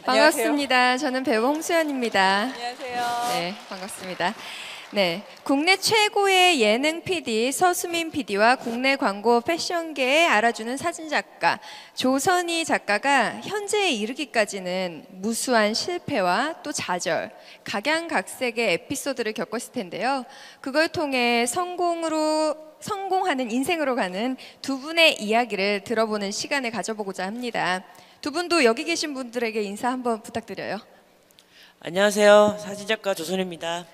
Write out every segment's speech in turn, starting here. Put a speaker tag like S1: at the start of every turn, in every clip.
S1: 반갑습니다. 저는 배우 홍수연입니다.
S2: 안녕하세요.
S1: 네, 반갑습니다. 네, 국내 최고의 예능 PD 서수민 PD와 국내 광고 패션계에 알아주는 사진작가 조선희 작가가 현재에 이르기까지는 무수한 실패와 또 좌절, 각양각색의 에피소드를 겪었을 텐데요. 그걸 통해 성공하는 인생으로 가는 두 분의 이야기를 들어보는 시간을 가져보고자 합니다. 두 분도 여기 계신 분들에게 인사 한번 부탁드려요.
S3: 안녕하세요. 사진작가 조선입니다.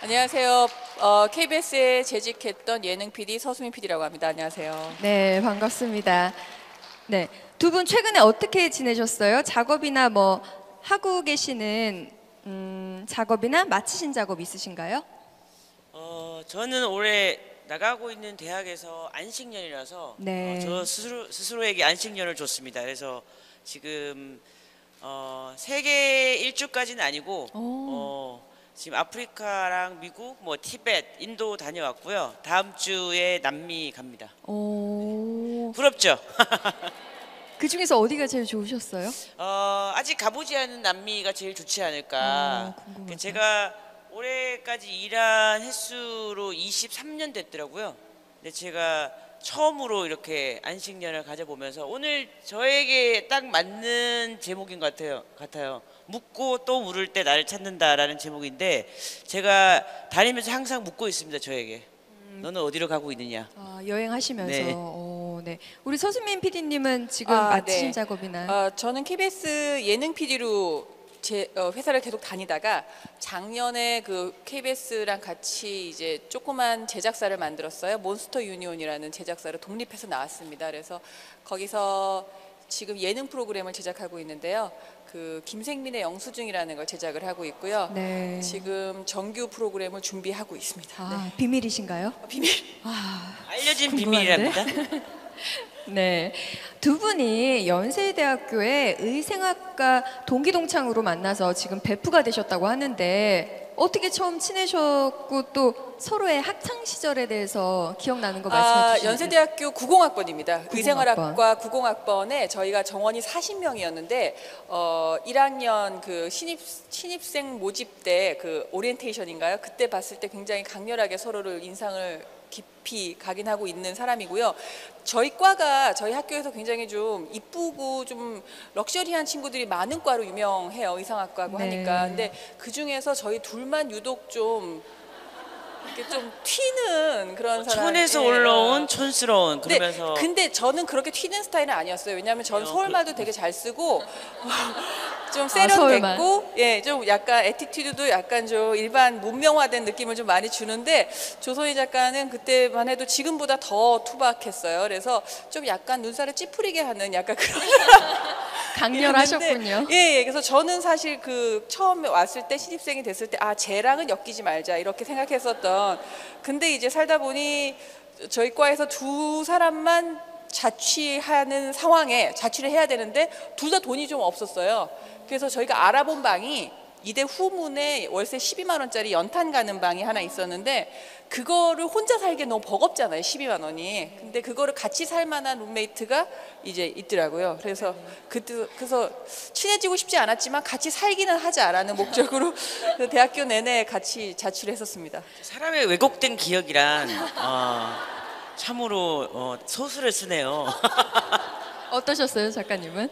S2: 안녕하세요. KBS에 재직했던 예능 PD 서수민 PD라고 합니다. 안녕하세요.
S1: 네, 반갑습니다. 네, 두 분 최근에 어떻게 지내셨어요? 작업이나 뭐 하고 계시는 작업이나 마치신 작업 있으신가요?
S3: 저는 올해 나가고 있는 대학에서 안식년이라서
S1: 네.
S3: 저 스스로에게 안식년을 줬습니다. 그래서 지금 세계 일주까지는 아니고 지금 아프리카랑 미국, 뭐 티벳, 인도 다녀왔고요. 다음 주에 남미 갑니다. 네. 부럽죠?
S1: 그 중에서 어디가 제일 좋으셨어요?
S3: 아직 가보지 않은 남미가 제일 좋지 않을까.
S1: 궁금하다.
S3: 제가 올해까지 일한 횟수로 23년 됐더라고요. 근데 제가 처음으로 이렇게 안식년을 가져보면서 오늘 저에게 딱 맞는 제목인 것 같아요. 묻고 또 물을 때 나를 찾는다라는 제목인데 제가 다니면서 항상 묻고 있습니다. 저에게. 너는 어디로 가고 있느냐.
S1: 여행하시면서.
S3: 네.
S1: 네. 우리 서수민 PD님은 지금
S2: 아,
S1: 마치신
S2: 네.
S1: 작업이나?
S2: 저는 KBS 예능 PD로 제 회사를 계속 다니다가 작년에 그 KBS랑 같이 이제 조그만 제작사를 만들었어요. 몬스터 유니온이라는 제작사를 독립해서 나왔습니다. 그래서 거기서 지금 예능 프로그램을 제작하고 있는데요. 그 김생민의 영수증이라는 걸 제작을 하고 있고요.
S1: 네.
S2: 지금 정규 프로그램을 준비하고 있습니다.
S1: 비밀이신가요?
S2: 비밀.
S3: 알려진
S1: 궁금한데?
S3: 비밀이랍니다.
S1: 네, 두 분이 연세대학교의 의생학과 동기동창으로 만나서 지금 베프가 되셨다고 하는데 어떻게 처음 친해졌고 또 서로의 학창 시절에 대해서 기억나는 거 말씀해 주시면.
S2: 연세대학교 90학번입니다.
S1: 90학번.
S2: 의생활학과 90학번에 저희가 정원이 40명이었는데 1학년 그 신입생 모집 때 그 오리엔테이션인가요? 그때 봤을 때 굉장히 강렬하게 서로를 인상을 깊이 각인하고 있는 사람이고요. 저희 과가 저희 학교에서 굉장히 좀 이쁘고 좀 럭셔리한 친구들이 많은 과로 유명해요. 의상학과고
S1: 네.
S2: 하니까. 근데 그 중에서 저희 둘만 유독 좀 이렇게 좀 튀는 그런 사람.
S3: 촌에서 올라온 촌스러운 그러면서.
S2: 근데 저는 그렇게 튀는 스타일은 아니었어요. 왜냐하면 저는 서울말도 되게 잘 쓰고 좀 세련됐고, 예, 좀 약간 애티튜드도 약간 좀 일반 문명화된 느낌을 좀 많이 주는데 조선희 작가는 그때만 해도 지금보다 더 투박했어요. 그래서 좀 약간 눈살을 찌푸리게 하는 약간 그런.
S1: 강렬하셨군요.
S2: 예, 그래서 저는 사실 그 처음에 왔을 때 신입생이 됐을 때 쟤랑은 엮이지 말자 이렇게 생각했었던. 근데 이제 살다 보니 저희 과에서 두 사람만 자취하는 상황에 자취를 해야 되는데 둘 다 돈이 좀 없었어요. 그래서 저희가 알아본 방이 이대 후문에 월세 12만 원짜리 연탄 가는 방이 하나 있었는데 그거를 혼자 살기에 너무 버겁잖아요. 12만 원이. 근데 그거를 같이 살 만한 룸메이트가 이제 있더라고요. 그래서 그래서 친해지고 싶지 않았지만 같이 살기는 하자라는 목적으로 대학교 내내 같이 자취를 했었습니다.
S3: 사람의 왜곡된 기억이란 참으로 소설을 쓰네요.
S1: 어떠셨어요, 작가님은?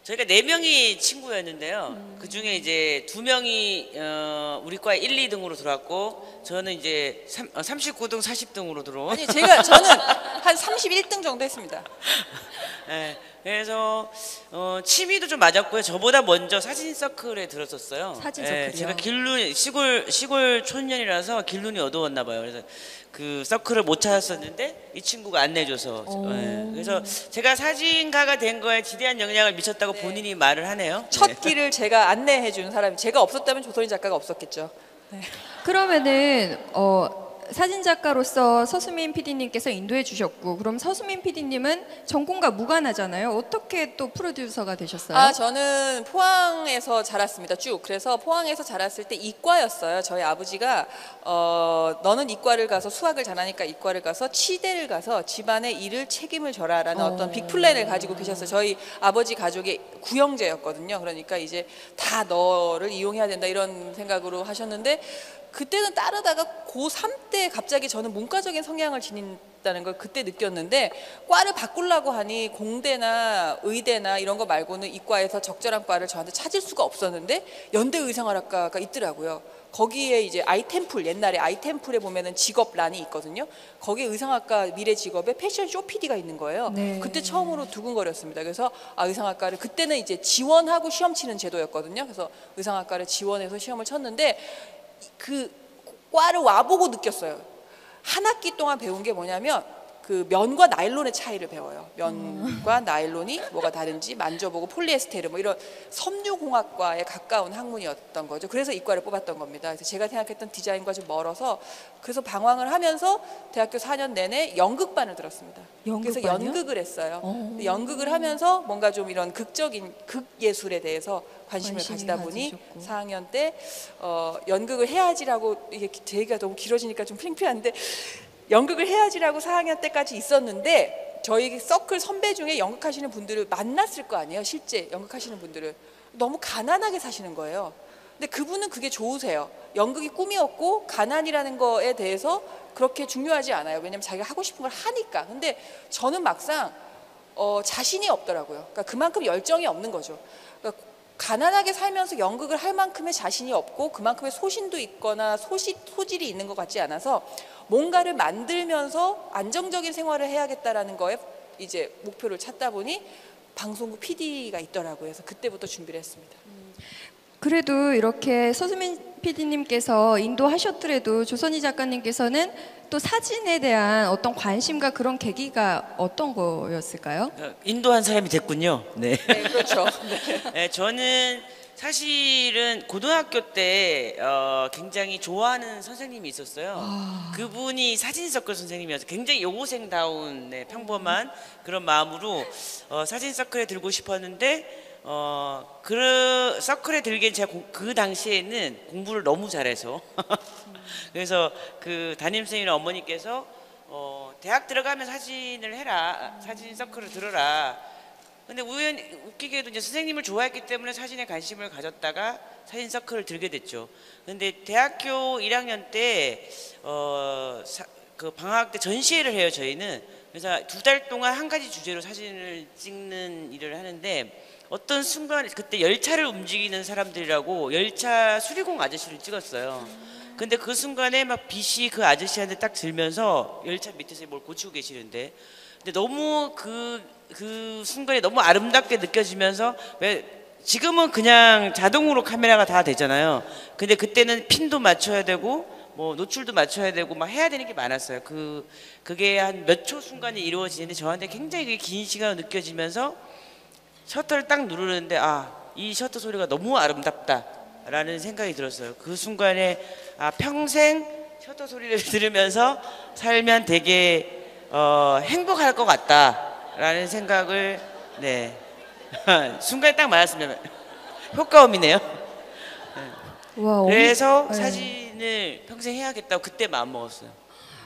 S3: 저희가 4명이 친구였는데요. 그 중에 이제 2명이 우리 과 1, 2등으로 들어왔고 저는 이제 39등, 40등으로 들어온.
S2: 아니 저는 한 31등 정도 했습니다.
S3: 네, 그래서 취미도 좀 맞았고요. 저보다 먼저 사진 서클에 들었었어요.
S1: 사진
S3: 네,
S1: 서클이요?
S3: 제가 시골 촌년이라서 길눈이 어두웠나 봐요. 그래서 그 서클을 못 찾았었는데 이 친구가 안내줘서. 네, 그래서 제가 사진가가 된 거에 지대한 영향을 미쳤다고 본인이 말을 하네요.
S2: 첫 길을 제가 안내해 준 사람이 제가 없었다면 조선희 작가가 없었겠죠. 네.
S1: 그러면은 사진 작가로서 서수민 PD님께서 인도해 주셨고, 그럼 서수민 PD님은 전공과 무관하잖아요. 어떻게 또 프로듀서가 되셨어요?
S2: 아, 저는 포항에서 자랐습니다. 쭉. 그래서 포항에서 자랐을 때 이과였어요. 저희 아버지가 너는 이과를 가서 수학을 잘하니까 이과를 가서 치대를 가서 집안의 일을 책임을 져라라는 어떤 빅플랜을 가지고 계셨어요. 저희 아버지 가족이 구형제였거든요. 그러니까 이제 다 너를 이용해야 된다 이런 생각으로 하셨는데, 그때는 따르다가 고3 때 갑자기 저는 문과적인 성향을 지닌다는 걸 그때 느꼈는데, 과를 바꾸려고 하니 공대나 의대나 이런 거 말고는 이과에서 적절한 과를 저한테 찾을 수가 없었는데 연대의상학과가 있더라고요. 거기에 이제 아이템풀, 옛날에 아이템풀에 보면은 직업란이 있거든요. 거기에 의상학과 미래 직업에 패션 쇼 PD가 있는 거예요.
S1: 네.
S2: 그때 처음으로 두근거렸습니다. 그래서 의상학과를, 그때는 이제 지원하고 시험 치는 제도였거든요. 그래서 의상학과를 지원해서 시험을 쳤는데 그 과를 와보고 느꼈어요. 한 학기 동안 배운 게 뭐냐면 그 면과 나일론의 차이를 배워요. 면과 나일론이 뭐가 다른지 만져보고, 폴리에스테르 뭐 이런 섬유공학과에 가까운 학문이었던 거죠. 그래서 이과를 뽑았던 겁니다. 그래서 제가 생각했던 디자인과 좀 멀어서, 그래서 방황을 하면서 대학교 4년 내내 연극반을 들었습니다. 그래서
S1: 연극반이요?
S2: 연극을 했어요. 연극을 하면서 뭔가 좀 이런 극적인 극예술에 대해서 관심을 가지다 보니
S1: 가지셨고.
S2: 4학년 때 연극을 해야지라고, 이게 제 얘기가 너무 길어지니까 좀 창피한데, 연극을 해야지라고 4학년 때까지 있었는데, 저희 서클 선배 중에 연극하시는 분들을 만났을 거 아니에요. 실제 연극하시는 분들을 너무 가난하게 사시는 거예요. 근데 그분은 그게 좋으세요. 연극이 꿈이었고 가난이라는 거에 대해서 그렇게 중요하지 않아요. 왜냐면 자기가 하고 싶은 걸 하니까. 근데 저는 막상 자신이 없더라고요. 그러니까 그만큼 열정이 없는 거죠. 그러니까 가난하게 살면서 연극을 할 만큼의 자신이 없고 그만큼의 소신도 있거나 소질이 있는 것 같지 않아서 뭔가를 만들면서 안정적인 생활을 해야겠다라는 거에 이제 목표를 찾다 보니 방송국 PD가 있더라고요. 그래서 그때부터 준비를 했습니다.
S1: 그래도 이렇게 서수민 PD님께서 인도하셨더라도 조선희 작가님께서는 또 사진에 대한 어떤 관심과 그런 계기가 어떤 거였을까요?
S3: 인도한 사람이 됐군요. 네.
S2: 네, 그렇죠. 네.
S3: 네, 저는 사실은 고등학교 때 굉장히 좋아하는 선생님이 있었어요. 그분이 사진서클 선생님이어서 굉장히 여고생다운 평범한 그런 마음으로 사진서클에 들고 싶었는데, 그 서클에 들기엔 제가 그 당시에는 공부를 너무 잘해서 그래서 그 담임선생님 어머니께서 대학 들어가면 사진을 해라, 사진 서클을 들어라. 근데 웃기게도 이제 선생님을 좋아했기 때문에 사진에 관심을 가졌다가 사진 서클을 들게 됐죠. 근데 대학교 1학년 때 그 방학 때 전시회를 해요, 저희는. 그래서 2달 동안 한 가지 주제로 사진을 찍는 일을 하는데, 어떤 순간 그때 열차를 움직이는 사람들이라고 열차 수리공 아저씨를 찍었어요. 근데 그 순간에 막 빛이 그 아저씨한테 딱 들면서 열차 밑에서 뭘 고치고 계시는데, 근데 너무 그 순간이 너무 아름답게 느껴지면서, 왜 지금은 그냥 자동으로 카메라가 다 되잖아요. 근데 그때는 핀도 맞춰야 되고 뭐 노출도 맞춰야 되고 막 해야 되는 게 많았어요. 그게 한 몇 초 순간에 이루어지는데 저한테 굉장히 긴 시간으로 느껴지면서 셔터를 딱 누르는데 이 셔터 소리가 너무 아름답다라는 생각이 들었어요. 그 순간에 평생 셔터 소리를 들으면서 살면 되게 행복할 것 같다라는 생각을 순간에 딱 맞았습니다. 효과음이네요.
S1: 와,
S3: 그래서
S1: 네.
S3: 사진을 평생 해야겠다고 그때 마음 먹었어요.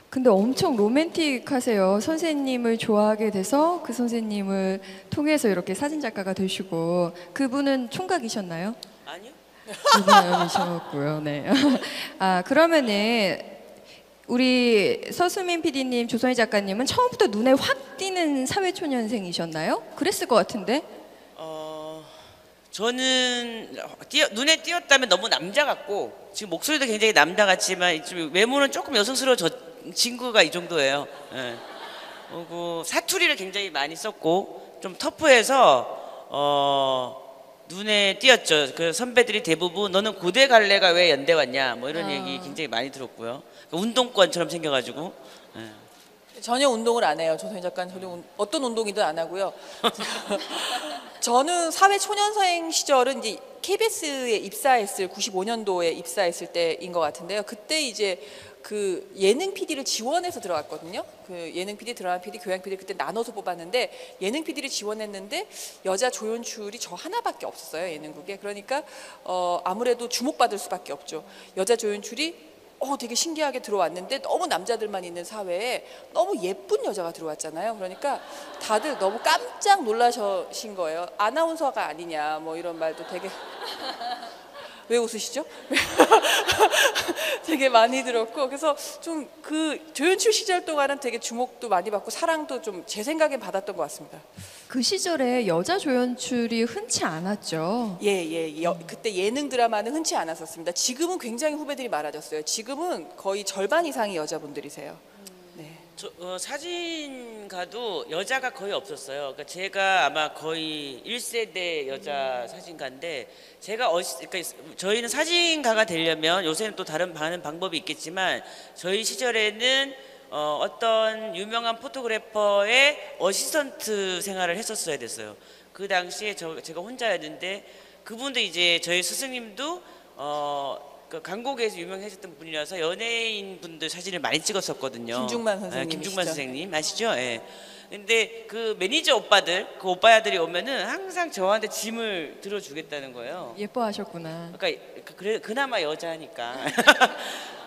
S1: 근데 엄청 로맨틱하세요. 선생님을 좋아하게 돼서 그 선생님을 통해서 이렇게 사진 작가가 되시고, 그분은 총각이셨나요?
S3: 아니요.
S1: 그분은 아니셨고요. 네. 그러면은 우리 서수민 PD님, 조선희 작가님은 처음부터 눈에 확 띄는 사회초년생이셨나요? 그랬을 것 같은데.
S3: 저는 눈에 띄었다면 너무 남자 같고, 지금 목소리도 굉장히 남자 같지만 외모는 조금 여성스러워. 저 친구가 이 정도예요. 예. 그리고 사투리를 굉장히 많이 썼고 좀 터프해서 눈에 띄었죠. 그 선배들이 대부분 너는 고대 갈래가 왜 연대 왔냐 뭐 이런 얘기 굉장히 많이 들었고요. 운동권처럼 생겨가지고. 예.
S2: 전혀 운동을 안 해요. 조선희 작가는 전혀 어떤 운동이든 안 하고요. 저는 사회 초년생 시절은 이제 KBS에 입사했을 95년도에 입사했을 때인 것 같은데요. 그때 이제 그 예능 PD를 지원해서 들어갔거든요. 그 예능 PD, 드라마 PD, 교양 PD 그때 나눠서 뽑았는데 예능 PD를 지원했는데 여자 조연출이 저 하나밖에 없었어요, 예능국에. 그러니까 아무래도 주목받을 수밖에 없죠. 여자 조연출이 되게 신기하게 들어왔는데 너무 남자들만 있는 사회에 너무 예쁜 여자가 들어왔잖아요. 그러니까 다들 너무 깜짝 놀라신 거예요. 아나운서가 아니냐 뭐 이런 말도 되게 왜 웃으시죠? 되게 많이 들었고 그래서 좀 그 조연출 시절 동안은 되게 주목도 많이 받고 사랑도 좀 제 생각엔 받았던 것 같습니다.
S1: 그 시절에 여자 조연출이 흔치 않았죠.
S2: 그때 예능 드라마는 흔치 않았었습니다. 지금은 굉장히 후배들이 많아졌어요. 지금은 거의 절반 이상이 여자분들이세요. 네.
S3: 사진가도 여자가 거의 없었어요. 그러니까 제가 아마 거의 1세대 여자 사진가인데 그러니까 저희는 사진가가 되려면 요새는 또 다른 많은 방법이 있겠지만 저희 시절에는 어떤 유명한 포토그래퍼의 어시스턴트 생활을 했었어야 됐어요. 그 당시에 제가 혼자였는데 그분도 이제 저희 스승님도 그 광고계에서 유명해졌던 분이라서 연예인 분들 사진을 많이 찍었었거든요.
S2: 김중만 선생님.
S3: 김중만 선생님 아시죠? 예. 근데 그 매니저 오빠들, 그 오빠야들이 오면은 항상 저한테 짐을 들어주겠다는 거예요.
S1: 예뻐하셨구나.
S3: 그러니까 그나마 여자니까.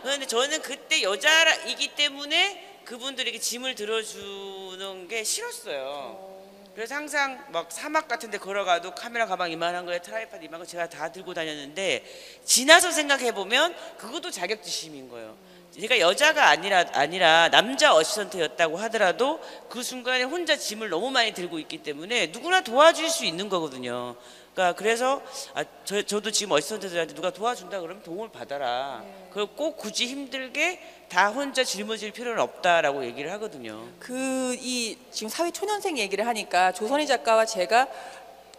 S3: 그런데 저는 그때 여자이기 때문에 그분들에게 짐을 들어주는 게 싫었어요. 그래서 항상 막 사막 같은 데 걸어가도 카메라 가방 이만한 거에 트라이파드 이만한 거 제가 다 들고 다녔는데 지나서 생각해보면 그것도 자격지심인 거예요. 제가 여자가 아니라 남자 어시스턴트였다고 하더라도 그 순간에 혼자 짐을 너무 많이 들고 있기 때문에 누구나 도와줄 수 있는 거거든요. 그러니까 그래서 저도 지금 어시스턴트들한테 누가 도와준다 그러면 도움을 받아라. 그리고 꼭 굳이 힘들게 다 혼자 짊어질 필요는 없다라고 얘기를 하거든요.
S2: 지금 사회 초년생 얘기를 하니까 조선희 작가와 제가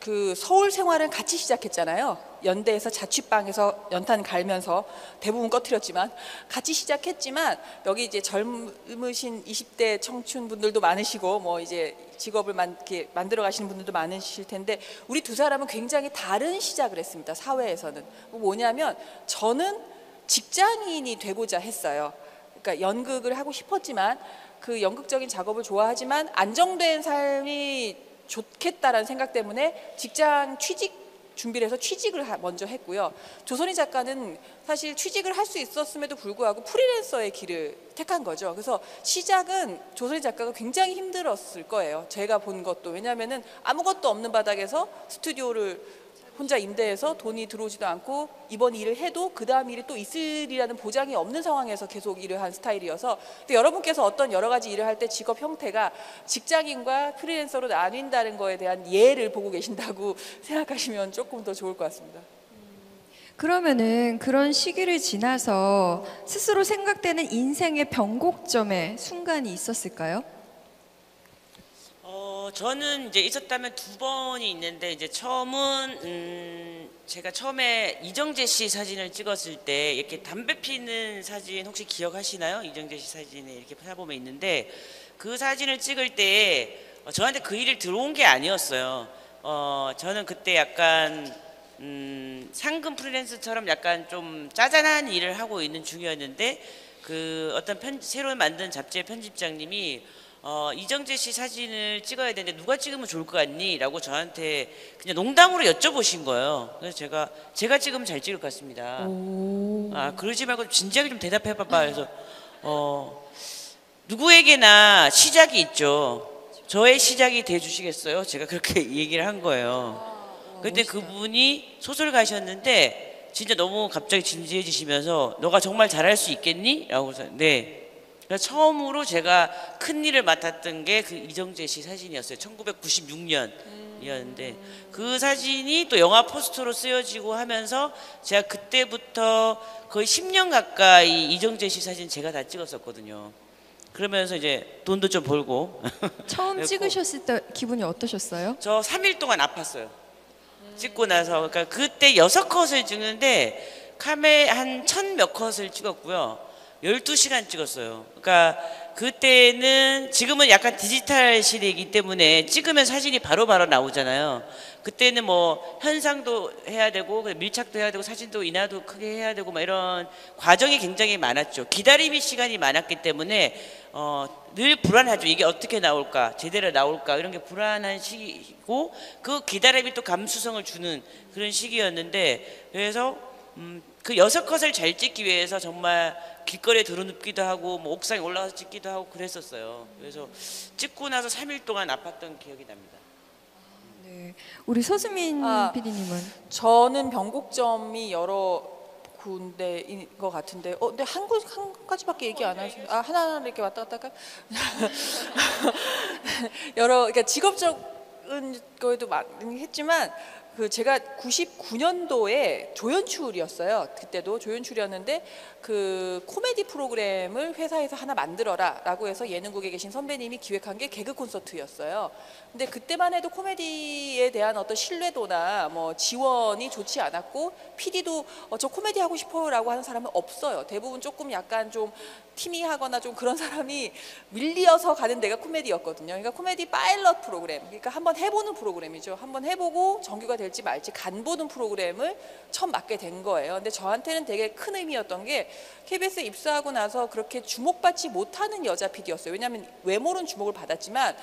S2: 그 서울 생활을 같이 시작했잖아요. 연대에서 자취방에서 연탄 갈면서 대부분 꺼트렸지만 같이 시작했지만 여기 이제 젊으신 20대 청춘분들도 많으시고 뭐 이제 직업을 이렇게 만들어 가시는 분들도 많으실 텐데 우리 두 사람은 굉장히 다른 시작을 했습니다. 사회에서는 뭐냐면 저는 직장인이 되고자 했어요. 그러니까 연극을 하고 싶었지만 그 연극적인 작업을 좋아하지만 안정된 삶이 좋겠다라는 생각 때문에 직장 취직 준비를 해서 취직을 먼저 했고요. 조선희 작가는 사실 취직을 할 수 있었음에도 불구하고 프리랜서의 길을 택한 거죠. 그래서 시작은 조선희 작가가 굉장히 힘들었을 거예요. 제가 본 것도. 왜냐하면은 아무것도 없는 바닥에서 스튜디오를 혼자 임대해서 돈이 들어오지도 않고 이번 일을 해도 그 다음 일이 또 있으리라는 보장이 없는 상황에서 계속 일을 한 스타일이어서 근데 여러분께서 어떤 여러 가지 일을 할 때 직업 형태가 직장인과 프리랜서로 나뉜다는 거에 대한 예를 보고 계신다고 생각하시면 조금 더 좋을 것 같습니다.
S1: 그러면은 그런 시기를 지나서 스스로 생각되는 인생의 변곡점의 순간이 있었을까요?
S3: 저는 이제 있었다면 두 번이 있는데 이제 처음은 제가 처음에 이정재 씨 사진을 찍었을 때 이렇게 담배 피는 사진 혹시 기억하시나요? 이정재 씨 사진에 이렇게 찾아보면 있는데 그 사진을 찍을 때 저한테 그 일이 들어온 게 아니었어요. 저는 그때 약간 상금 프리랜서처럼 약간 좀 짜잔한 일을 하고 있는 중이었는데 그 어떤 새로 만든 잡지의 편집장님이 이정재 씨 사진을 찍어야 되는데 누가 찍으면 좋을 것 같니? 라고 저한테 그냥 농담으로 여쭤보신 거예요. 그래서 제가 찍으면 잘 찍을 것 같습니다. 그러지 말고 진지하게 좀 대답해봐봐. 그래서 누구에게나 시작이 있죠. 저의 시작이 돼주시겠어요? 제가 그렇게 얘기를 한 거예요. 그때 그분이 소설가셨는데 진짜 너무 갑자기 진지해지시면서 너가 정말 잘할 수 있겠니? 라고 해서 네. 그래서 처음으로 제가 큰 일을 맡았던 게 그 이정재 씨 사진이었어요. 1996년이었는데 그 사진이 또 영화 포스터로 쓰여지고 하면서 제가 그때부터 거의 10년 가까이 이정재 씨 사진 제가 다 찍었었거든요. 그러면서 이제 돈도 좀 벌고
S1: 처음 찍으셨을 때 기분이 어떠셨어요?
S3: 저 3일 동안 아팠어요. 찍고 나서 그러니까 그때 6컷을 찍는데 카메 한 1000몇 컷을 찍었고요. 12시간 찍었어요. 그러니까 그때는 지금은 약간 디지털 시대이기 때문에 찍으면 사진이 바로바로 나오잖아요. 그때는 뭐 현상도 해야 되고 밀착도 해야 되고 사진도 인화도 크게 해야 되고 막 이런 과정이 굉장히 많았죠. 기다림의 시간이 많았기 때문에 늘 불안하죠. 이게 어떻게 나올까, 제대로 나올까 이런 게 불안한 시기고 그 기다림이 또 감수성을 주는 그런 시기였는데 그래서 그 6컷을 잘 찍기 위해서 정말 길거리에 들어눕기도 하고 뭐 옥상에 올라가서 찍기도 하고 그랬었어요. 그래서 찍고 나서 3일 동안 아팠던 기억이 납니다.
S1: 네. 우리 서수민 PD님은
S2: 저는 변곡점이 여러 군데인 것 같은데, 근데 한 가지밖에 얘기 안 하시네. 하나하나 이렇게 왔다 갔다 할까? 그러니까 직업적인 거에도 많이 했지만, 제가 99년도에 조연출이었어요. 그때도 조연출이었는데 그 코미디 프로그램을 회사에서 하나 만들어라라고 해서 예능국에 계신 선배님이 기획한 게 개그 콘서트였어요. 근데 그때만 해도 코미디에 대한 어떤 신뢰도나 뭐 지원이 좋지 않았고 PD도 저 코미디 하고 싶어요라고 하는 사람은 없어요. 대부분 조금 약간 좀 티미하거나 좀 그런 사람이 밀리어서 가는 데가 코미디였거든요. 그러니까 코미디 파일럿 프로그램, 그러니까 한번 해보는 프로그램이죠. 한번 해보고 정규가 될지 말지 간보는 프로그램을 처음 맡게 된 거예요. 근데 저한테는 되게 큰 의미였던 게 KBS에 입사하고 나서 그렇게 주목받지 못하는 여자 PD였어요. 왜냐하면 외모는 주목을 받았지만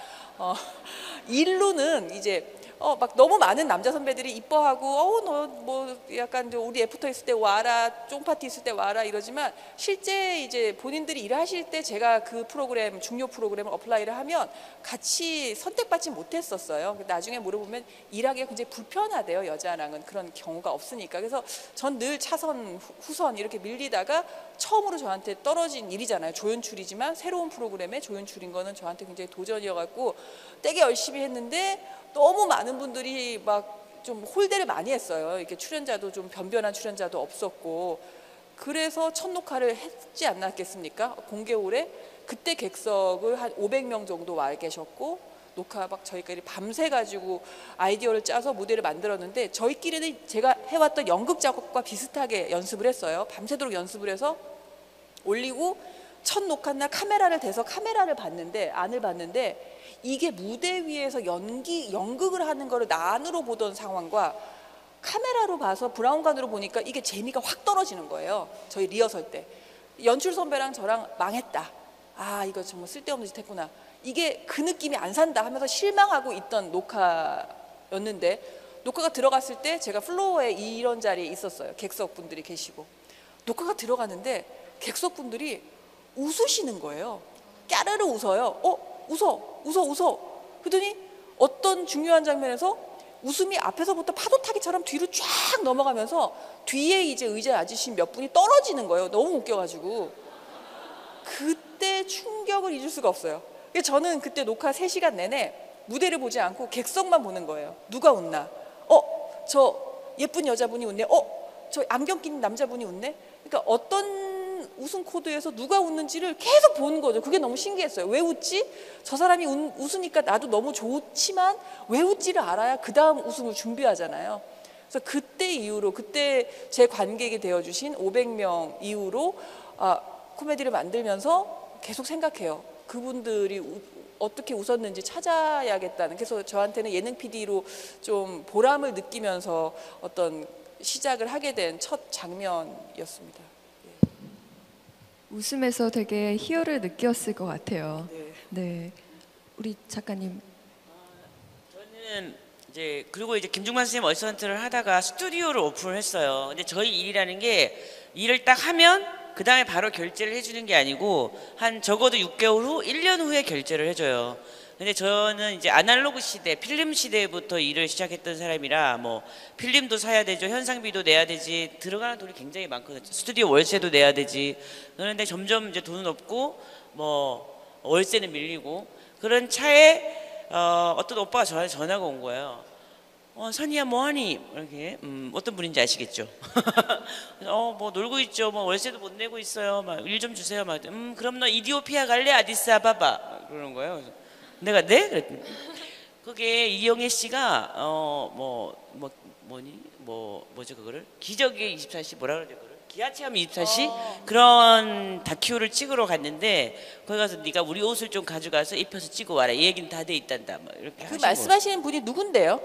S2: 일로는 이제 막 너무 많은 남자 선배들이 이뻐하고 너 뭐 약간 우리 애프터 있을 때 와라, 쫑파티 있을 때 와라 이러지만 실제 이제 본인들이 일하실 때 제가 그 프로그램 중요 프로그램을 어플라이를 하면 같이 선택받지 못했었어요. 나중에 물어보면 일하기가 굉장히 불편하대요. 여자랑은 그런 경우가 없으니까. 그래서 전 늘 차선 후선 이렇게 밀리다가 처음으로 저한테 떨어진 일이잖아요. 조연출이지만 새로운 프로그램에 조연출인 거는 저한테 굉장히 도전이어갖고 되게 열심히 했는데 너무 많은 분들이 막 좀 홀대를 많이 했어요. 이렇게 출연자도 좀 변변한 출연자도 없었고 그래서 첫 녹화를 했지 않았겠습니까? 공개홀에 그때 객석을 한 500명 정도 와 계셨고 녹화 막 저희끼리 밤새 가지고 아이디어를 짜서 무대를 만들었는데 저희끼리는 제가 해왔던 연극 작업과 비슷하게 연습을 했어요. 밤새도록 연습을 해서 올리고 첫 녹화 날 카메라를 대서 카메라를 봤는데 안을 봤는데 이게 무대 위에서 연극을 하는 거를 난으로 보던 상황과 카메라로 봐서 브라운관으로 보니까 이게 재미가 확 떨어지는 거예요. 저희 리허설 때 연출 선배랑 저랑 망했다. 이거 정말 쓸데없는 짓 했구나. 이게 그 느낌이 안 산다 하면서 실망하고 있던 녹화였는데 녹화가 들어갔을 때 제가 플로어에 이런 자리에 있었어요. 객석분들이 계시고 녹화가 들어갔는데 객석분들이 웃으시는 거예요. 까르르 웃어요. 웃어. 그러더니 어떤 중요한 장면에서 웃음이 앞에서부터 파도 타기처럼 뒤로 쫙 넘어가면서 뒤에 이제 의자에 앉으신 몇 분이 떨어지는 거예요. 너무 웃겨가지고 그때 충격을 잊을 수가 없어요. 저는 그때 녹화 3시간 내내 무대를 보지 않고 객석만 보는 거예요. 누가 웃나? 저 예쁜 여자분이 웃네. 저 안경 낀 남자분이 웃네. 그러니까 어떤 웃음 코드에서 누가 웃는지를 계속 보는 거죠. 그게 너무 신기했어요. 왜 웃지? 저 사람이 웃으니까 나도 너무 좋지만 왜 웃지를 알아야 그 다음 웃음을 준비하잖아요. 그래서 그때 이후로 그때 제 관객이 되어주신 500명 이후로 코미디를 만들면서 계속 생각해요. 그분들이 어떻게 웃었는지 찾아야겠다는. 그래서 저한테는 예능 PD로 좀 보람을 느끼면서 어떤 시작을 하게 된 첫 장면이었습니다.
S1: 웃음에서 되게 희열을 느꼈을 것 같아요.
S2: 네.
S1: 네, 우리 작가님.
S3: 저는 이제 그리고 이제 김중만 선생님 어시스턴트를 하다가 스튜디오를 오픈을 했어요. 근데 저희 일이라는 게 일을 딱 하면 그 다음에 바로 결제를 해주는 게 아니고 한 적어도 6개월 후, 1년 후에 결제를 해줘요. 근데 저는 이제 아날로그 시대, 필름 시대부터 일을 시작했던 사람이라 뭐 필름도 사야 되죠, 현상비도 내야 되지, 들어가는 돈이 굉장히 많거든요. 스튜디오 월세도 내야 되지. 그런데 점점 이제 돈은 없고 뭐 월세는 밀리고 그런 차에 어떤 오빠가 저한테 전화가 온 거예요. 선이야 뭐하니? 이렇게 어떤 분인지 아시겠죠? 뭐 놀고 있죠. 뭐 월세도 못 내고 있어요. 막 일 좀 주세요. 막 그럼 너 이디오피아 갈래? 아디스아바바 그러는 거예요. 그래서 내가 네? 그랬더니 그게 이영애 씨가 뭐죠 그거를 기적의 24시 뭐라 그러죠 그거를 기아 체험 24시 그런 다큐를 찍으러 갔는데 거기 가서 네가 우리 옷을 좀 가져가서 입혀서 찍어 와라. 이 얘기는 다 돼 있단다. 뭐 이렇게
S2: 그
S3: 하시고.
S2: 말씀하시는 분이 누군데요?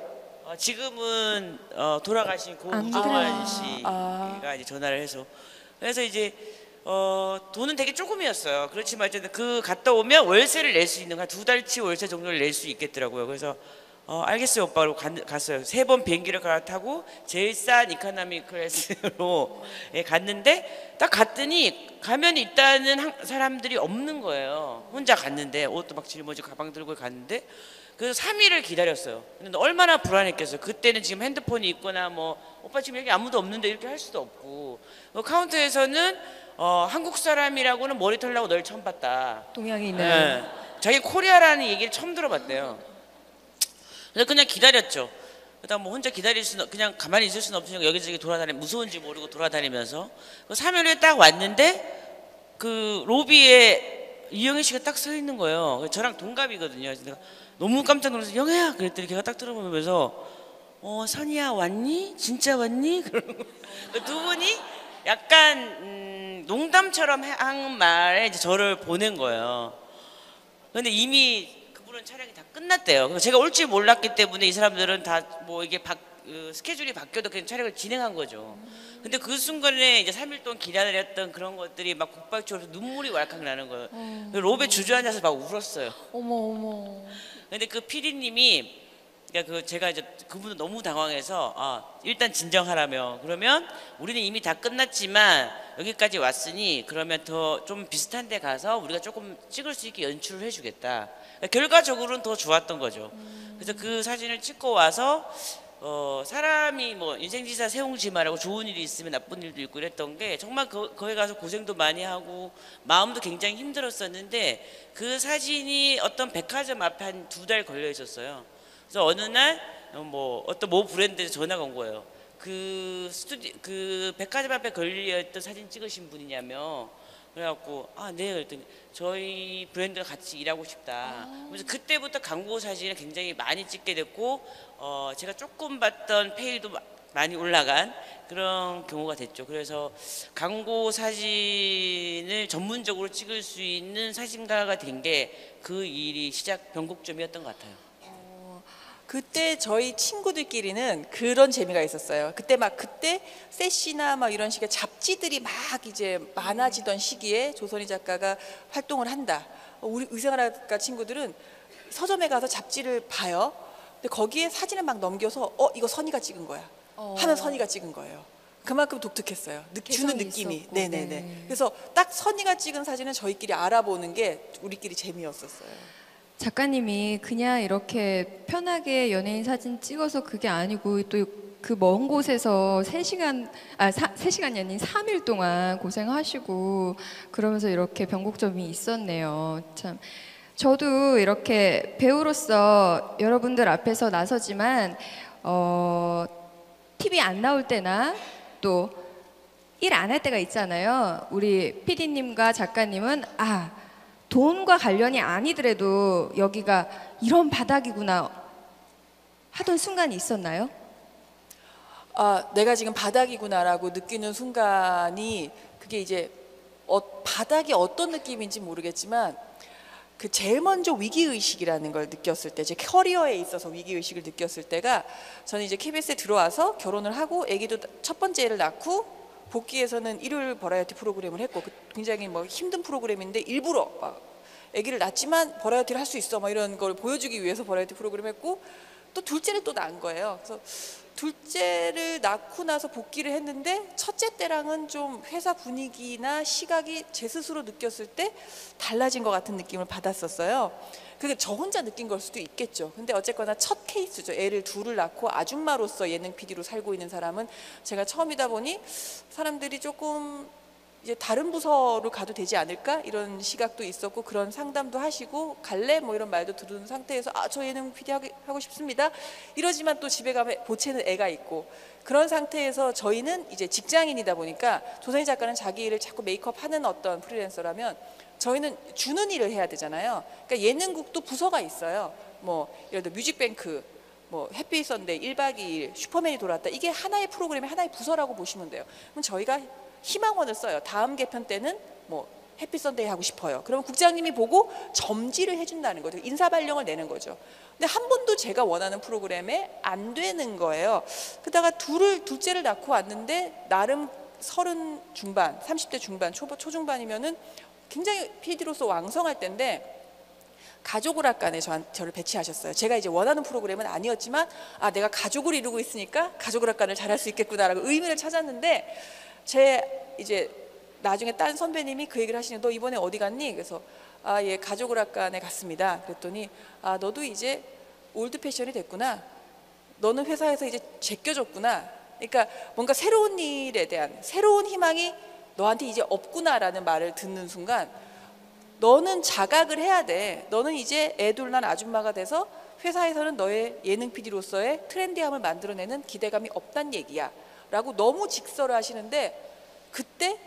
S3: 지금은 돌아가신
S1: 안
S3: 고우정환
S1: 그래요.
S3: 씨가 이제 전화를 해서 그래서 이제 돈은 되게 조금이었어요. 그렇지만 어쨌든 그 갔다 오면 월세를 낼 수 있는 한 2달치 월세 정도를 낼 수 있겠더라고요. 그래서 알겠어요 오빠 그러고 갔어요. 3번 비행기를 갈아타고 제일 싼 이코노미 클래스로 예, 갔는데 딱 갔더니 가면 있다는 사람들이 없는 거예요. 혼자 갔는데 옷도 막 짊어지고 가방 들고 갔는데 그래서 3일을 기다렸어요. 근데 얼마나 불안했겠어요. 그때는 지금 핸드폰이 있거나 뭐 오빠 지금 여기 아무도 없는데 이렇게 할 수도 없고 카운터에서는 한국 사람이라고는 머리 털라고 널 처음 봤다.
S1: 동양인은
S3: 예. 자기 코리아라는 얘기를 처음 들어봤대요. 그래서 그냥 기다렸죠. 그다음 뭐 혼자 기다릴 수는 그냥 가만히 있을 수는 없으니까 여기저기 무서운지 모르고 돌아다니면서 3일 후에 딱 왔는데 그 로비에 이영애 씨가 딱 서 있는 거예요. 저랑 동갑이거든요. 그래서 내가 너무 깜짝 놀라서 영애야 그랬더니 걔가 딱 들어보면서 선이야 왔니? 진짜 왔니? 그러고 두 분이 약간 농담처럼 한 말에 이제 저를 보낸 거예요. 근데 이미 그분은 촬영이 다 끝났대요. 제가 올 줄 몰랐기 때문에 이 사람들은 다 뭐 이게 스케줄이 바뀌어도 그냥 촬영을 진행한 거죠. 근데 그 순간에 이제 3일 동안 기다렸던 그런 것들이 막 국밥처럼 눈물이 왈칵 나는 거예요. 로베 주저앉아서 막 울었어요.
S1: 어머.
S3: 근데 그 PD님이 그러니까 제가 이제 그분은 너무 당황해서 일단 진정하라며 그러면 우리는 이미 다 끝났지만 여기까지 왔으니 그러면 더 좀 비슷한 데 가서 우리가 조금 찍을 수 있게 연출을 해주겠다. 그러니까 결과적으로는 더 좋았던 거죠. 그래서 그 사진을 찍고 와서 사람이 뭐 인생지사 세옹지마라고 좋은 일이 있으면 나쁜 일도 있고 이랬던 게 정말 거기 가서 고생도 많이 하고 마음도 굉장히 힘들었었는데 그 사진이 어떤 백화점 앞에 한 2달 걸려 있었어요. 그래서 어느 날 뭐 어떤 모 브랜드에서 전화가 온 거예요. 그 백화점 앞에 걸려있던 사진 찍으신 분이냐며. 그래갖고 네 그랬더니 저희 브랜드가 같이 일하고 싶다. 그래서 그때부터 광고 사진을 굉장히 많이 찍게 됐고 제가 조금 봤던 페이도 많이 올라간 그런 경우가 됐죠. 그래서 광고 사진을 전문적으로 찍을 수 있는 사진가가 된 게 그 일이 변곡점이었던 것 같아요.
S2: 그때 저희 친구들끼리는 그런 재미가 있었어요. 그때 세시나 막 이런 식의 잡지들이 막 이제 많아지던 시기에 조선희 작가가 활동을 한다. 우리 의생활학과 친구들은 서점에 가서 잡지를 봐요. 근데 거기에 사진을 막 넘겨서 이거 선희가 찍은 거야. 하면 선희가 찍은 거예요. 그만큼 독특했어요. 주는 느낌이.
S1: 있었고,
S2: 네네네.
S1: 네.
S2: 그래서 딱 선희가 찍은 사진은 저희끼리 알아보는 게 우리끼리 재미였었어요.
S1: 작가님이 그냥 이렇게 편하게 연예인 사진 찍어서 그게 아니고 또 그 먼 곳에서 3시간이 아닌 3일 동안 고생하시고 그러면서 이렇게 변곡점이 있었네요. 참 저도 이렇게 배우로서 여러분들 앞에서 나서지만 TV 안 나올 때나 또 일 안 할 때가 있잖아요. 우리 PD님과 작가님은 돈과 관련이 아니더라도 여기가 이런 바닥이구나 하던 순간이 있었나요?
S2: 내가 지금 바닥이구나라고 느끼는 순간이 그게 이제 바닥이 어떤 느낌인지 모르겠지만 그 제일 먼저 위기의식이라는 걸 느꼈을 때 제 커리어에 있어서 위기의식을 느꼈을 때가 저는 이제 KBS에 들어와서 결혼을 하고 아기도 첫 번째 애를 낳고 복귀에서는 일요일 버라이어티 프로그램을 했고 굉장히 뭐 힘든 프로그램인데 일부러 막 아기를 낳지만 버라이어티를 할 수 있어 막 이런 걸 보여주기 위해서 버라이어티 프로그램을 했고 또 둘째를 또 낳은 거예요. 그래서 둘째를 낳고 나서 복귀를 했는데 첫째 때랑은 좀 회사 분위기나 시각이 제 스스로 느꼈을 때 달라진 것 같은 느낌을 받았었어요. 그게 저 혼자 느낀 걸 수도 있겠죠. 근데 어쨌거나 첫 케이스죠. 애를 둘을 낳고 아줌마로서 예능 PD로 살고 있는 사람은 제가 처음이다 보니 사람들이 조금 이제 다른 부서로 가도 되지 않을까 이런 시각도 있었고 그런 상담도 하시고 갈래 뭐 이런 말도 들은 상태에서 저 예능 PD 하고 싶습니다 이러지만 또 집에 가면 보채는 애가 있고 그런 상태에서 저희는 이제 직장인이다 보니까 조선희 작가는 자기 일을 자꾸 메이크업 하는 어떤 프리랜서라면 저희는 주는 일을 해야 되잖아요. 그러니까 예능국도 부서가 있어요. 뭐 예를 들어 뮤직뱅크 뭐 해피 선데이 1박 2일 슈퍼맨이 돌아왔다 이게 하나의 프로그램의 하나의 부서라고 보시면 돼요. 그럼 저희가 희망원을 써요. 다음 개편 때는 뭐 해피 선데이 하고 싶어요. 그러면 국장님이 보고 점지를 해준다는 거죠. 인사 발령을 내는 거죠. 근데 한 번도 제가 원하는 프로그램에 안 되는 거예요. 그러다가 둘째를 낳고 왔는데 나름 30 중반, 30대 중반, 초중반이면은 굉장히 PD로서 왕성할 때인데 가족오락관에 저를 배치하셨어요. 제가 이제 원하는 프로그램은 아니었지만 아 내가 가족을 이루고 있으니까 가족오락관을 잘할 수 있겠구나라고 의미를 찾았는데 제 이제 나중에 딴 선배님이 그 얘기를 하시는 너 이번에 어디 갔니? 그래서 아 예 가족오락관에 갔습니다. 그랬더니 아 너도 이제 올드 패션이 됐구나. 너는 회사에서 이제 제껴졌구나. 그러니까 뭔가 새로운 일에 대한 새로운 희망이 너한테 이제 없구나라는 말을 듣는 순간 너는 자각을 해야 돼. 너는 이제 애둘 난 아줌마가 돼서 회사에서는 너의 예능 PD로서의 트렌디함을 만들어내는 기대감이 없단 얘기야 라고 너무 직설을 하시는데 그때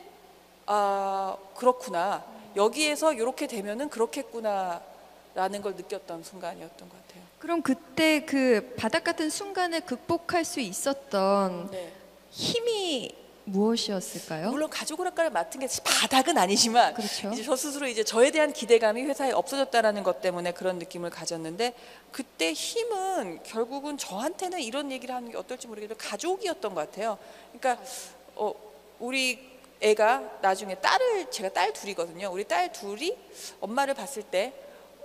S2: 아 그렇구나. 여기에서 이렇게 되면은 그렇겠구나 라는 걸 느꼈던 순간이었던 것 같아요.
S1: 그럼 그때 그 바닥 같은 순간을 극복할 수 있었던
S2: 네.
S1: 힘이 무엇이었을까요?
S2: 물론 가족오락관을 맡은 게 바닥은 아니지만
S1: 그렇죠.
S2: 이제 저 스스로 이제 저에 대한 기대감이 회사에 없어졌다라는 것 때문에 그런 느낌을 가졌는데 그때 힘은 결국은 저한테는 이런 얘기를 하는 게 어떨지 모르겠는데 가족이었던 것 같아요. 그러니까 우리 애가 나중에 제가 딸 둘이거든요. 우리 딸 둘이 엄마를 봤을 때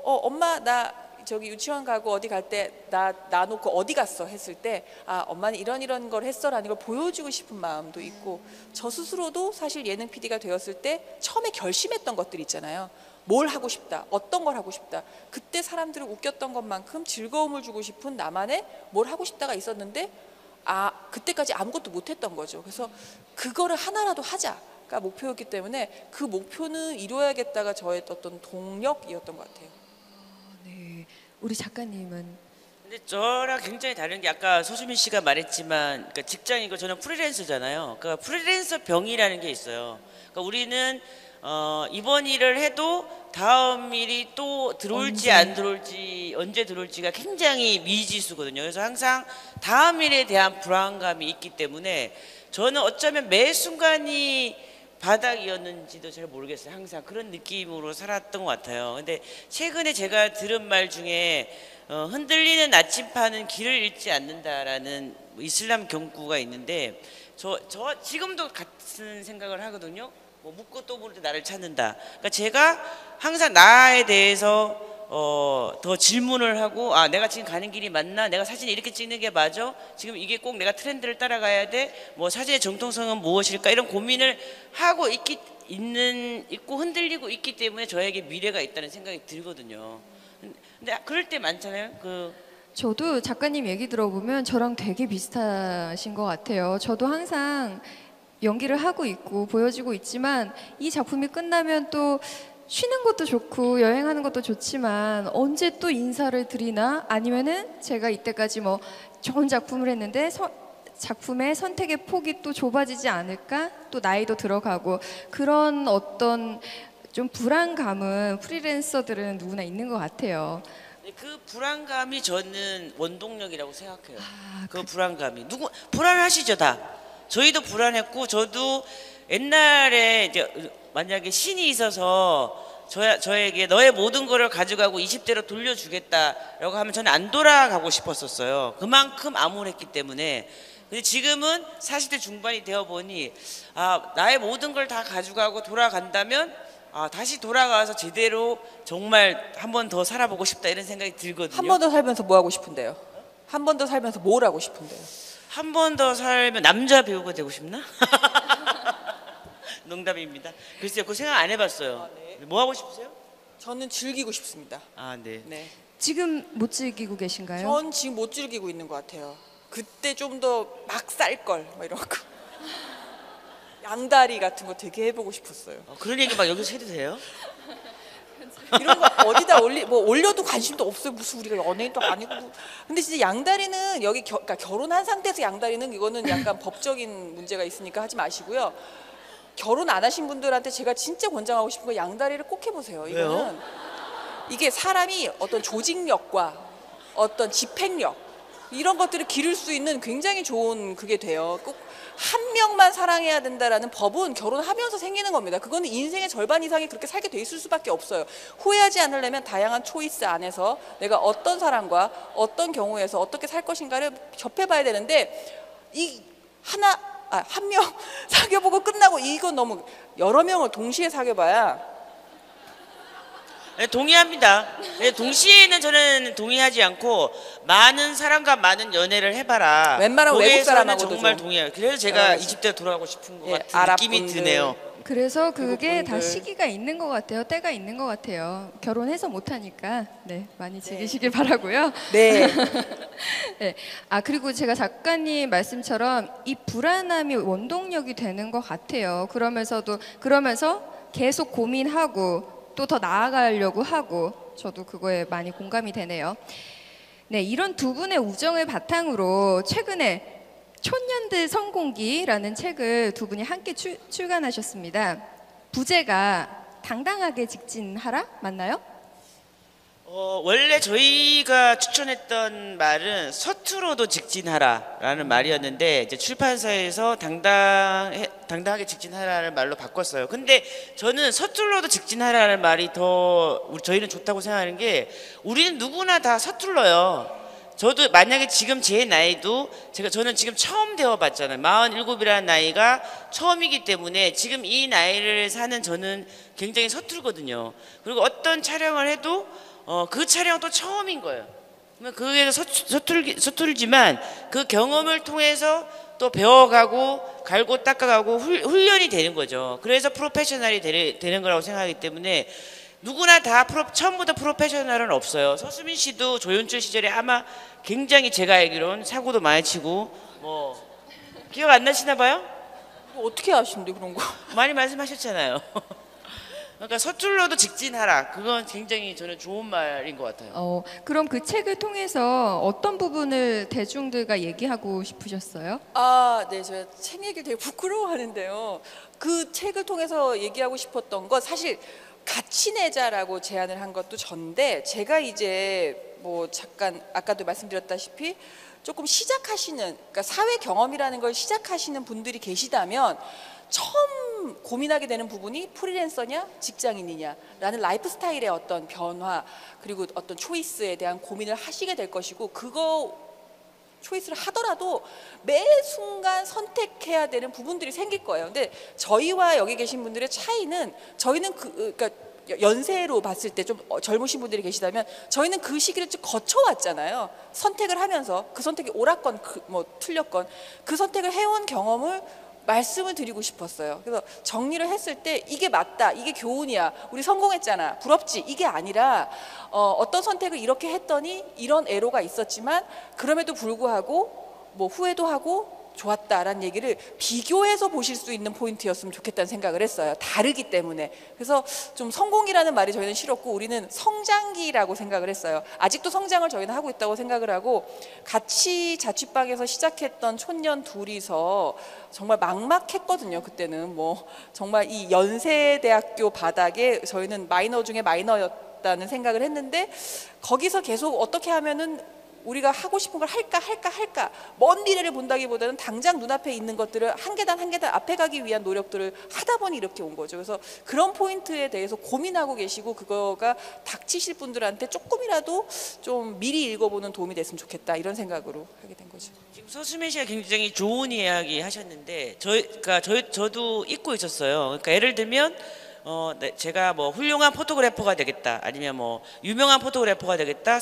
S2: 엄마 나 저기 유치원 가고 어디 갈 때 나 놓고 어디 갔어 했을 때 아 엄마는 이런 걸 했어라는 걸 보여주고 싶은 마음도 있고 저 스스로도 사실 예능 PD가 되었을 때 처음에 결심했던 것들 있잖아요. 뭘 하고 싶다, 어떤 걸 하고 싶다. 그때 사람들을 웃겼던 것만큼 즐거움을 주고 싶은 나만의 뭘 하고 싶다가 있었는데 아 그때까지 아무것도 못했던 거죠. 그래서 그거를 하나라도 하자가 목표였기 때문에 그 목표는 이루어야겠다가 저의 어떤 동력이었던 것 같아요.
S1: 네. 우리 작가님은
S3: 근데 저랑 굉장히 다른 게 아까 소수민 씨가 말했지만 그러니까 직장이고 저는 프리랜서잖아요. 그러니까 프리랜서 병이라는 게 있어요. 그러니까 우리는 이번 일을 해도 다음 일이 또 들어올지 안 들어올지 언제 들어올지가 굉장히 미지수거든요. 그래서 항상 다음 일에 대한 불안감이 있기 때문에 저는 어쩌면 매 순간이 바닥이었는지도 잘 모르겠어요. 항상 그런 느낌으로 살았던 것 같아요. 근데 최근에 제가 들은 말 중에 흔들리는 나침판은 길을 잃지 않는다라는 이슬람 경구가 있는데 저 지금도 같은 생각을 하거든요. 뭐 묻고 또 묻을 때 나를 찾는다. 그러니까 제가 항상 나에 대해서 더 질문을 하고 아 내가 지금 가는 길이 맞나? 내가 사진 이렇게 찍는 게 맞아? 지금 이게 꼭 내가 트렌드를 따라가야 돼? 뭐 사진의 정통성은 무엇일까? 이런 고민을 하고 있고 흔들리고 있기 때문에 저에게 미래가 있다는 생각이 들거든요. 근데 그럴 때 많잖아요.
S1: 저도 작가님 얘기 들어보면 저랑 되게 비슷하신 것 같아요. 저도 항상 연기를 하고 있고 보여지고 있지만 이 작품이 끝나면 또 쉬는 것도 좋고 여행하는 것도 좋지만 언제 또 인사를 드리나 아니면은 제가 이때까지 뭐 좋은 작품을 했는데 작품의 선택의 폭이 또 좁아지지 않을까? 또 나이도 들어가고 그런 어떤 좀 불안감은 프리랜서들은 누구나 있는 것 같아요.
S3: 그 불안감이 저는 원동력이라고 생각해요. 그 불안감이 불안하시죠 다. 저희도 불안했고 저도 옛날에 이제 만약에 신이 있어서 저에게 너의 모든 거를 가져가고 20대로 돌려주겠다라고 하면 저는 안 돌아가고 싶었었어요. 그만큼 암울했기 때문에. 근데 지금은 40대 중반이 되어 보니 아 나의 모든 걸 다 가져가고 돌아간다면 아 다시 돌아가서 제대로 정말 한 번 더 살아보고 싶다 이런 생각이 들거든요.
S2: 한 번 더 살면서 뭐 하고 싶은데요? 한 번 더 살면서 뭘 하고 싶은데요?
S3: 한 번 더 살면 남자 배우가 되고 싶나? 농담입니다. 글쎄요, 그 생각 안 해봤어요.
S2: 네.
S3: 뭐 하고 싶으세요?
S2: 저는 즐기고 싶습니다.
S3: 아, 네.
S2: 네.
S1: 지금 못 즐기고 계신가요?
S2: 전 지금 못 즐기고 있는 것 같아요. 그때 좀 더 막 쌀 걸, 뭐 이런 거. 양다리 같은 거 되게 해보고 싶었어요.
S3: 그런 얘기 막 여기서 해도 돼요?
S2: 이런 거 어디다 올려도 관심도 없어요. 무슨 우리가 연예인도 아니고. 근데 진짜 양다리는 여기 그러니까 결혼한 상태에서 양다리는 이거는 약간 법적인 문제가 있으니까 하지 마시고요. 결혼 안 하신 분들한테 제가 진짜 권장하고 싶은 거 양다리를 꼭 해보세요. 이거는 이게 사람이 어떤 조직력과 어떤 집행력 이런 것들을 기를 수 있는 굉장히 좋은 그게 돼요. 꼭 한 명만 사랑해야 된다라는 법은 결혼하면서 생기는 겁니다. 그거는 인생의 절반 이상이 그렇게 살게 돼 있을 수밖에 없어요. 후회하지 않으려면 다양한 초이스 안에서 내가 어떤 사람과 어떤 경우에서 어떻게 살 것인가를 접해봐야 되는데 이 한 명 사귀어보고 끝나고 이건 너무 여러 명을 동시에 사귀어봐야
S3: 네, 동의합니다. 네, 동시에는 저는 동의하지 않고 많은 사람과 많은 연애를 해봐라.
S2: 웬만한 외국 사람하고도
S3: 정말
S2: 좀.
S3: 동의해요. 그래서 제가 20대 돌아가고 싶은 것
S2: 예,
S3: 같은
S2: 아랍
S3: 느낌이
S2: 분들.
S3: 드네요.
S1: 그래서 그게 다
S2: 분들.
S1: 시기가 있는 것 같아요. 때가 있는 것 같아요. 결혼해서 못하니까 네, 많이 즐기시길 바라고요.
S2: 네.
S1: 네. 아 그리고 제가 작가님 말씀처럼 이 불안함이 원동력이 되는 것 같아요. 그러면서 계속 고민하고 또 더 나아가려고 하고 저도 그거에 많이 공감이 되네요. 네, 이런 두 분의 우정을 바탕으로 최근에 촌년들 성공기라는 책을 두 분이 함께 출간하셨습니다. 부제가 당당하게 직진하라 맞나요?
S3: 원래 저희가 추천했던 말은 서투러도 직진하라라는 말이었는데 이제 출판사에서 당당하게 직진하라는 말로 바꿨어요. 근데 저는 서툴러도 직진하라는 말이 더 저희는 좋다고 생각하는 게 우리는 누구나 다 서툴러요. 저도 만약에 지금 제 나이도 저는 지금 처음 되어봤잖아요. 47이라는 나이가 처음이기 때문에 지금 이 나이를 사는 저는 굉장히 서툴거든요. 그리고 어떤 촬영을 해도 그 촬영도 처음인 거예요. 그게 서툴지만 그 경험을 통해서 또 배워가고 갈고 닦아가고 훈련이 되는 거죠. 그래서 프로페셔널이 되는 거라고 생각하기 때문에 누구나 다 처음부터 프로페셔널은 없어요. 서수민 씨도 조연출 시절에 아마 굉장히 제가 알기로는 사고도 많이 치고 뭐 기억 안 나시나 봐요?
S2: 어떻게 아시는데 그런 거?
S3: 많이 말씀하셨잖아요. 그러니까 서툴러도 직진하라. 그건 굉장히 저는 좋은 말인 것 같아요.
S1: 그럼 그 책을 통해서 어떤 부분을 대중들과 얘기하고 싶으셨어요?
S2: 네, 제가 책 얘기를 되게 부끄러워하는데요. 그 책을 통해서 얘기하고 싶었던 건 사실 같이 내자라고 제안을 한 것도 전데 제가 이제 뭐 잠깐 아까도 말씀드렸다시피 조금 시작하시는 그러니까 사회 경험이라는 걸 시작하시는 분들이 계시다면 처음 고민하게 되는 부분이 프리랜서냐 직장인이냐라는 라이프 스타일의 어떤 변화 그리고 어떤 초이스에 대한 고민을 하시게 될 것이고 그거 초이스를 하더라도 매 순간 선택해야 되는 부분들이 생길 거예요. 근데 저희와 여기 계신 분들의 차이는 저희는 그러니까 연세로 봤을 때 좀 젊으신 분들이 계시다면 저희는 그 시기를 좀 거쳐왔잖아요. 선택을 하면서 그 선택이 옳았건 뭐 틀렸건 그 선택을 해온 경험을 말씀을 드리고 싶었어요. 그래서 정리를 했을 때 이게 맞다, 이게 교훈이야, 우리 성공했잖아, 부럽지 이게 아니라 어떤 선택을 이렇게 했더니 이런 애로가 있었지만 그럼에도 불구하고 뭐 후회도 하고 좋았다라는 얘기를 비교해서 보실 수 있는 포인트였으면 좋겠다는 생각을 했어요. 다르기 때문에. 그래서 좀 성공이라는 말이 저희는 싫었고 우리는 성장기라고 생각을 했어요. 아직도 성장을 저희는 하고 있다고 생각을 하고 같이 자취방에서 시작했던 촌년 둘이서 정말 막막했거든요. 그때는 뭐 정말 이 연세대학교 바닥에 저희는 마이너 중에 마이너였다는 생각을 했는데 거기서 계속 어떻게 하면은 우리가 하고 싶은 걸 할까 먼 미래를 본다기보다는 당장 눈앞에 있는 것들을 한 계단 한 계단 앞에 가기 위한 노력들을 하다 보니 이렇게 온 거죠. 그래서 그런 포인트에 대해서 고민하고 계시고 그거가 닥치실 분들한테 조금이라도 좀 미리 읽어보는 도움이 됐으면 좋겠다 이런 생각으로 하게 된 거죠.
S3: 지금 서수민 씨가 굉장히 좋은 이야기 하셨는데 저도 잊고 있었어요. 그러니까 예를 들면 제가 뭐 훌륭한 포토그래퍼가 되겠다 아니면 뭐 유명한 포토그래퍼가 되겠다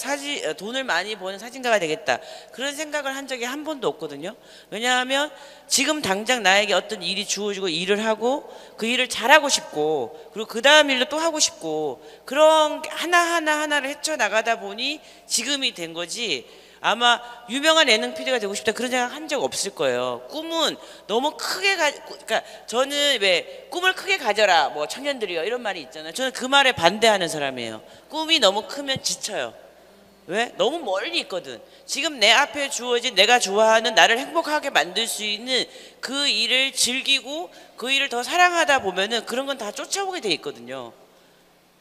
S3: 돈을 많이 버는 사진가가 되겠다 그런 생각을 한 적이 한 번도 없거든요. 왜냐하면 지금 당장 나에게 어떤 일이 주어지고 일을 하고 그 일을 잘하고 싶고 그리고 그 다음 일도 또 하고 싶고 그런 하나를 헤쳐나가다 보니 지금이 된 거지 아마 유명한 예능 PD가 되고 싶다 그런 생각 한 적 없을 거예요. 꿈은 너무 크게 그러니까 저는 왜 꿈을 크게 가져라 뭐 청년들이요 이런 말이 있잖아요. 저는 그 말에 반대하는 사람이에요. 꿈이 너무 크면 지쳐요. 왜? 너무 멀리 있거든. 지금 내 앞에 주어진 내가 좋아하는 나를 행복하게 만들 수 있는 그 일을 즐기고 그 일을 더 사랑하다 보면은 그런 건 다 쫓아오게 돼 있거든요.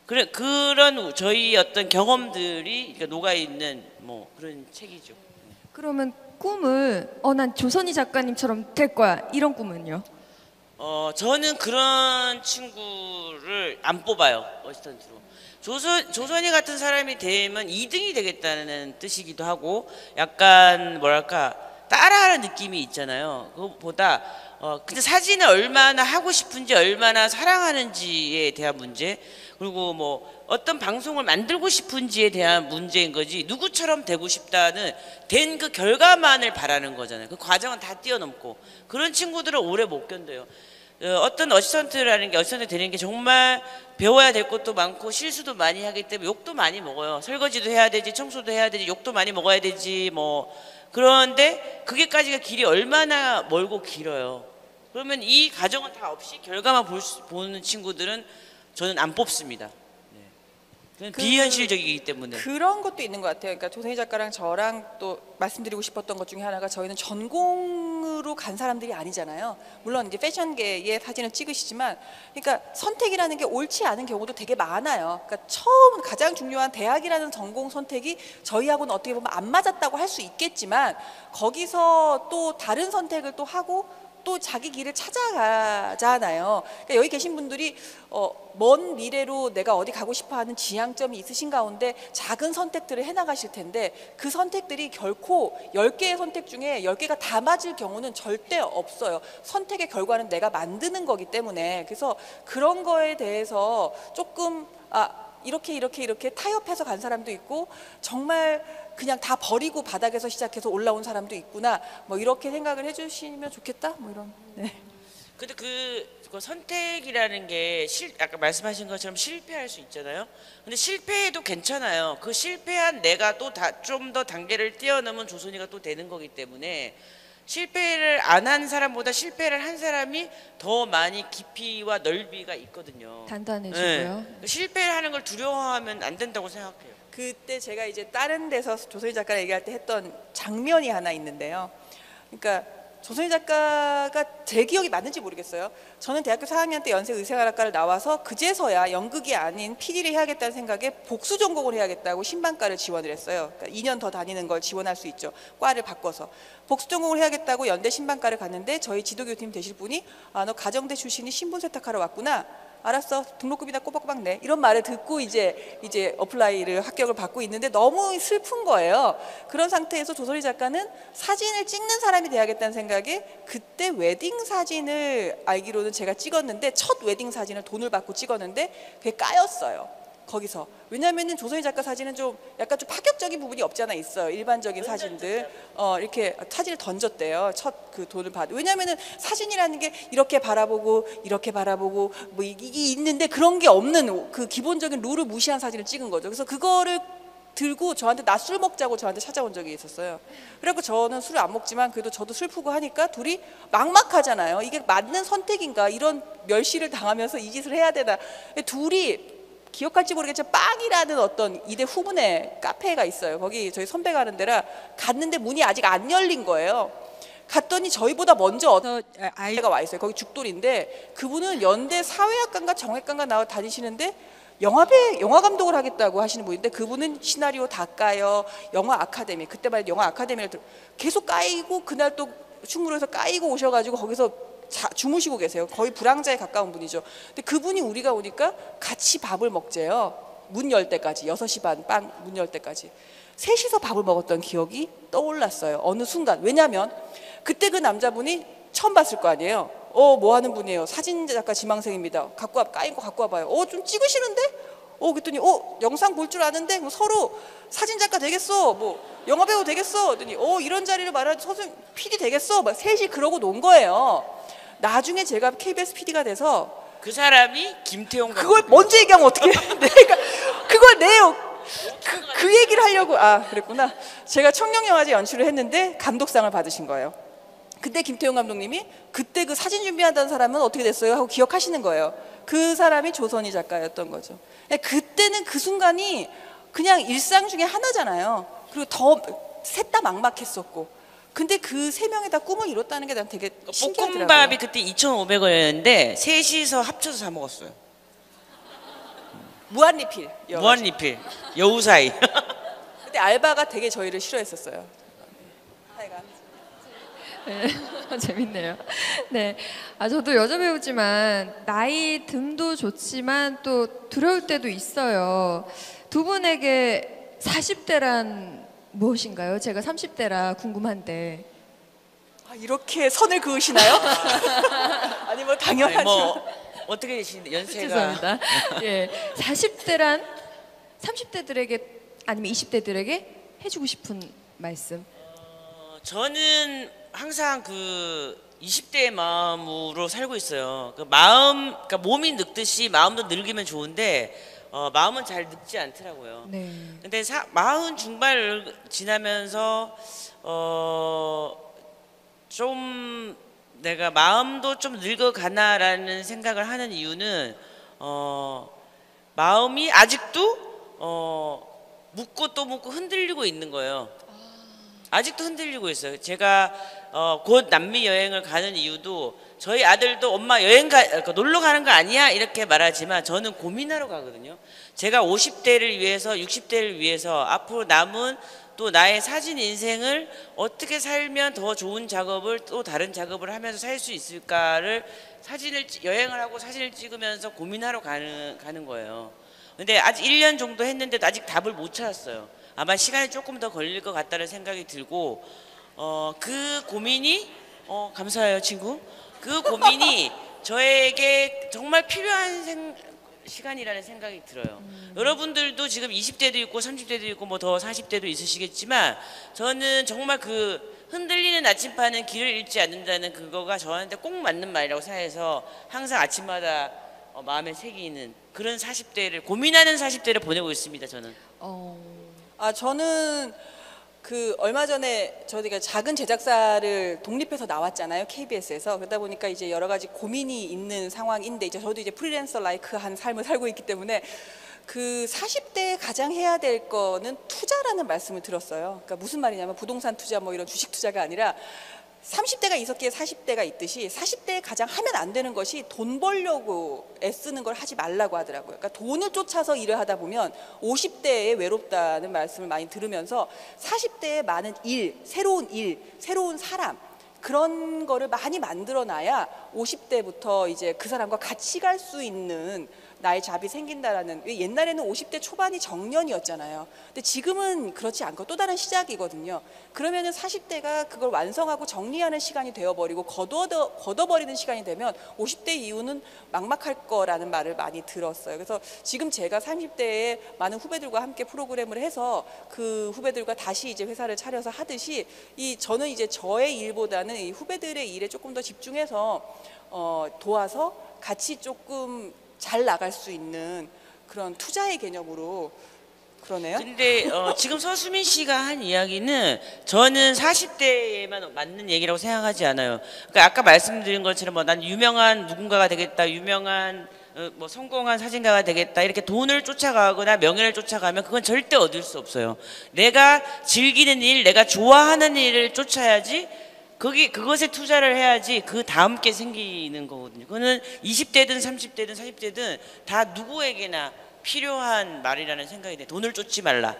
S3: 그런 저희 어떤 경험들이 녹아 있는 뭐 그런 책이죠.
S1: 그러면 꿈을 난 조선희 작가님처럼 될 거야 이런 꿈은요?
S3: 저는 그런 친구를 안 뽑아요. 어시스턴트로. 조선이 같은 사람이 되면 2등이 되겠다는 뜻이기도 하고 약간 뭐랄까 따라하는 느낌이 있잖아요. 그것보다 근데 사진을 얼마나 하고 싶은지 얼마나 사랑하는지에 대한 문제, 그리고 뭐 어떤 방송을 만들고 싶은지에 대한 문제인 거지 누구처럼 되고 싶다는 된 그 결과만을 바라는 거잖아요. 그 과정은 다 뛰어넘고 그런 친구들은 오래 못 견뎌요. 어떤 어시스턴트라는 게 어시스턴트 되는 게 정말 배워야 될 것도 많고 실수도 많이 하기 때문에 욕도 많이 먹어요. 설거지도 해야 되지, 청소도 해야 되지, 욕도 많이 먹어야 되지 뭐. 그런데 그게까지가 길이 얼마나 멀고 길어요. 그러면 이 과정은 다 없이 결과만 보는 친구들은 저는 안 뽑습니다. 그건 비현실적이기 때문에.
S2: 그런 것도 있는 것 같아요. 그러니까 조선희 작가랑 저랑 또 말씀드리고 싶었던 것 중에 하나가, 저희는 전공으로 간 사람들이 아니잖아요. 물론 이제 패션계의 사진을 찍으시지만, 그러니까 선택이라는 게 옳지 않은 경우도 되게 많아요. 그러니까 처음 가장 중요한 대학이라는 전공 선택이 저희하고는 어떻게 보면 안 맞았다고 할 수 있겠지만, 거기서 또 다른 선택을 또 하고 또 자기 길을 찾아가잖아요. 그러니까 여기 계신 분들이 먼 미래로 내가 어디 가고 싶어하는 지향점이 있으신 가운데 작은 선택들을 해나가실 텐데, 그 선택들이 결코 10개의 선택 중에 10개가 다 맞을 경우는 절대 없어요. 선택의 결과는 내가 만드는 거기 때문에. 그래서 그런 거에 대해서 조금 이렇게 타협해서 간 사람도 있고, 정말 그냥 다 버리고 바닥에서 시작해서 올라온 사람도 있구나, 뭐 이렇게 생각을 해주시면 좋겠다, 뭐 이런. 네.
S3: 근데 그 선택이라는 게 아까 말씀하신 것처럼 실패할 수 있잖아요. 근데 실패해도 괜찮아요. 그 실패한 내가 또 좀 더 단계를 뛰어넘은 조선이가 또 되는 거기 때문에, 실패를 안 한 사람보다 실패를 한 사람이 더 많이 깊이와 넓이가 있거든요.
S1: 단단해지고요.
S3: 네. 실패를 하는 걸 두려워하면 안 된다고 생각해요.
S2: 그때 제가 이제 다른 데서 조선희 작가랑 얘기할 때 했던 장면이 하나 있는데요. 그러니까 조선희 작가가 제 기억이 맞는지 모르겠어요. 저는 대학교 4학년 때 연세의생활학과를 나와서 그제서야 연극이 아닌 PD를 해야겠다는 생각에 복수 전공을 해야겠다고 신방과를 지원을 했어요. 그러니까 2년 더 다니는 걸 지원할 수 있죠. 과를 바꿔서 복수 전공을 해야겠다고 연대 신방과를 갔는데, 저희 지도교수님 되실 분이 너 가정대 출신이 신분 세탁하러 왔구나, 알았어, 등록금이나 꼬박꼬박 내, 이런 말을 듣고 이제 어플라이를 합격을 받고 있는데, 너무 슬픈 거예요. 그런 상태에서 조선희 작가는 사진을 찍는 사람이 돼야겠다는 생각에, 그때 웨딩 사진을 알기로는 제가 찍었는데, 첫 웨딩 사진을 돈을 받고 찍었는데 그게 까였어요, 거기서. 왜냐하면은 조선희 작가 사진은 좀 약간 좀 파격적인 부분이 없지 않아 있어요. 일반적인 사진들 이렇게 사진을 던졌대요, 첫 그 돈을 받고. 왜냐하면은 사진이라는 게 이렇게 바라보고 뭐 이게 있는데, 그런 게 없는 그 기본적인 룰을 무시한 사진을 찍은 거죠. 그래서 그거를 들고 저한테 나 술 먹자고 저한테 찾아온 적이 있었어요. 그래갖고 저는 술을 안 먹지만 그래도 저도 슬프고 하니까 둘이 막막하잖아요. 이게 맞는 선택인가, 이런 멸시를 당하면서 이 짓을 해야 되나. 둘이 기억할지 모르겠지만 빵이라는 어떤 이대 후문에 카페가 있어요. 거기 저희 선배 가는 데라 갔는데 문이 아직 안 열린 거예요. 갔더니 저희보다 먼저 아이가 와 있어요. 거기 죽돌인데, 그분은 연대 사회학과인가 정외과인가 나와 다니시는데 영화 감독을 하겠다고 하시는 분인데, 그분은 시나리오 다 까요. 영화 아카데미, 그때 말에 영화 아카데미를 계속 까이고, 그날 또 충무로에서 까이고 오셔가지고 거기서 주무시고 계세요. 거의 불황자에 가까운 분이죠. 근데 그분이 우리가 오니까 같이 밥을 먹재요. 문 열 때까지, 6시 반 빵 문 열 때까지 셋이서 밥을 먹었던 기억이 떠올랐어요, 어느 순간. 왜냐하면 그때 그 남자분이 처음 봤을 거 아니에요. 뭐 하는 분이에요? 사진작가 지망생입니다. 까인 거 갖고 와봐요. 좀 찍으시는데? 그랬더니 영상 볼 줄 아는데, 뭐 서로 사진작가 되겠어, 뭐 영화배우 되겠어, 그랬더니 이런 자리를 말하는 선생님 PD 되겠어, 막 셋이 그러고 논 거예요. 나중에 제가 KBS PD가 돼서,
S3: 그 사람이 김태용 감독.
S2: 그걸 먼저 얘기하면 어떻게 내가 그걸 내요. 그 얘기를 하려고. 그랬구나. 제가 청룡영화제 연출을 했는데 감독상을 받으신 거예요. 그때 김태용 감독님이 그때 그 사진 준비한다는 사람은 어떻게 됐어요? 하고 기억하시는 거예요. 그 사람이 조선희 작가였던 거죠. 그때는 그 순간이 그냥 일상 중에 하나잖아요. 그리고 더 셋 다 막막했었고. 근데 그 세 명이 다 꿈을 이뤘다는 게 난 되게 신기하더라고요.
S3: 볶음밥이 그때 2,500원이었는데 셋이서 합쳐서 사 먹었어요.
S2: 무한리필.
S3: 무한리필. 여우사이.
S2: 근데 알바가 되게 저희를 싫어했었어요. 하여간.
S1: 네, 재밌네요. 네, 저도 여자 배우지만 나이 듦도 좋지만 또 두려울 때도 있어요. 두 분에게 40대란 무엇인가요? 제가 30대라 궁금한데.
S2: 아, 이렇게 선을 그으시나요? 아니 뭐 당연하죠.
S3: 아니, 뭐 어떻게 되시는데 연세가
S1: 죄송합니다. 예, 40대란 30대들에게 아니면 20대들에게 해주고 싶은 말씀.
S3: 저는 항상 그 20대의 마음으로 살고 있어요. 그 마음, 그러니까 몸이 늙듯이 마음도 늙으면 좋은데 마음은 잘 늙지 않더라고요.
S1: 네.
S3: 근데 40 중반을 지나면서 좀 내가 마음도 좀 늙어가나라는 생각을 하는 이유는 마음이 아직도 묻고 또 묻고 흔들리고 있는 거예요. 아직도 흔들리고 있어요. 제가 곧 남미 여행을 가는 이유도 저희 아들도 엄마 놀러 가는 거 아니야? 이렇게 말하지만 저는 고민하러 가거든요. 제가 50대를 위해서 60대를 위해서 앞으로 남은 또 나의 사진 인생을 어떻게 살면 더 좋은 작업을 또 다른 작업을 하면서 살 수 있을까를 여행을 하고 사진을 찍으면서 고민하러 가는 거예요. 근데 아직 1년 정도 했는데도 아직 답을 못 찾았어요. 아마 시간이 조금 더 걸릴 것 같다는 생각이 들고 그 고민이 감사해요 친구. 그 고민이 저에게 정말 필요한 시간이라는 생각이 들어요. 여러분들도 지금 20대도 있고 30대도 있고 뭐 더 40대도 있으시겠지만 저는 정말 그 흔들리는 나침반은 길을 잃지 않는다는 그거가 저한테 꼭 맞는 말이라고 생각해서 항상 아침마다 마음에 새기는 그런 40대를 고민하는 40대를 보내고 있습니다. 저는.
S2: 아 저는 그 얼마 전에 저희가 작은 제작사를 독립해서 나왔잖아요. KBS에서. 그러다 보니까 이제 여러 가지 고민이 있는 상황인데 이제 저도 이제 프리랜서 라이크한 삶을 살고 있기 때문에 그 40대에 가장 해야 될 거는 투자라는 말씀을 들었어요. 그러니까 무슨 말이냐면 부동산 투자 뭐 이런 주식 투자가 아니라 30대가 있었기에 40대가 있듯이 40대에 가장 하면 안 되는 것이 돈 벌려고 애쓰는 걸 하지 말라고 하더라고요. 그러니까 돈을 쫓아서 일을 하다 보면 50대에 외롭다는 말씀을 많이 들으면서 40대에 많은 새로운 새로운 사람 그런 거를 많이 만들어놔야 50대부터 이제 그 사람과 같이 갈 수 있는 나의 잡이 생긴다라는. 옛날에는 50대 초반이 정년이었잖아요. 근데 지금은 그렇지 않고 또 다른 시작이거든요. 그러면은 40대가 그걸 완성하고 정리하는 시간이 되어버리고 걷어버리는 시간이 되면 50대 이후는 막막할 거라는 말을 많이 들었어요. 그래서 지금 제가 30대에 많은 후배들과 함께 프로그램을 해서 그 후배들과 다시 이제 회사를 차려서 하듯이 저는 이제 저의 일보다는 이 후배들의 일에 조금 더 집중해서 도와서 같이 조금 잘 나갈 수 있는 그런 투자의 개념으로 그러네요.
S3: 근데 지금 서수민 씨가 한 이야기는 저는 40대에만 맞는 얘기라고 생각하지 않아요. 그러니까 아까 말씀드린 것처럼 난 유명한 누군가가 되겠다, 유명한 뭐 성공한 사진가가 되겠다 이렇게 돈을 쫓아가거나 명예를 쫓아가면 그건 절대 얻을 수 없어요. 내가 즐기는 일, 내가 좋아하는 일을 쫓아야지. 그것에 투자를 해야지 그 다음 게 생기는 거거든요. 그거는 20대든 30대든 40대든 다 누구에게나 필요한 말이라는 생각이 돼요. 돈을 쫓지 말라.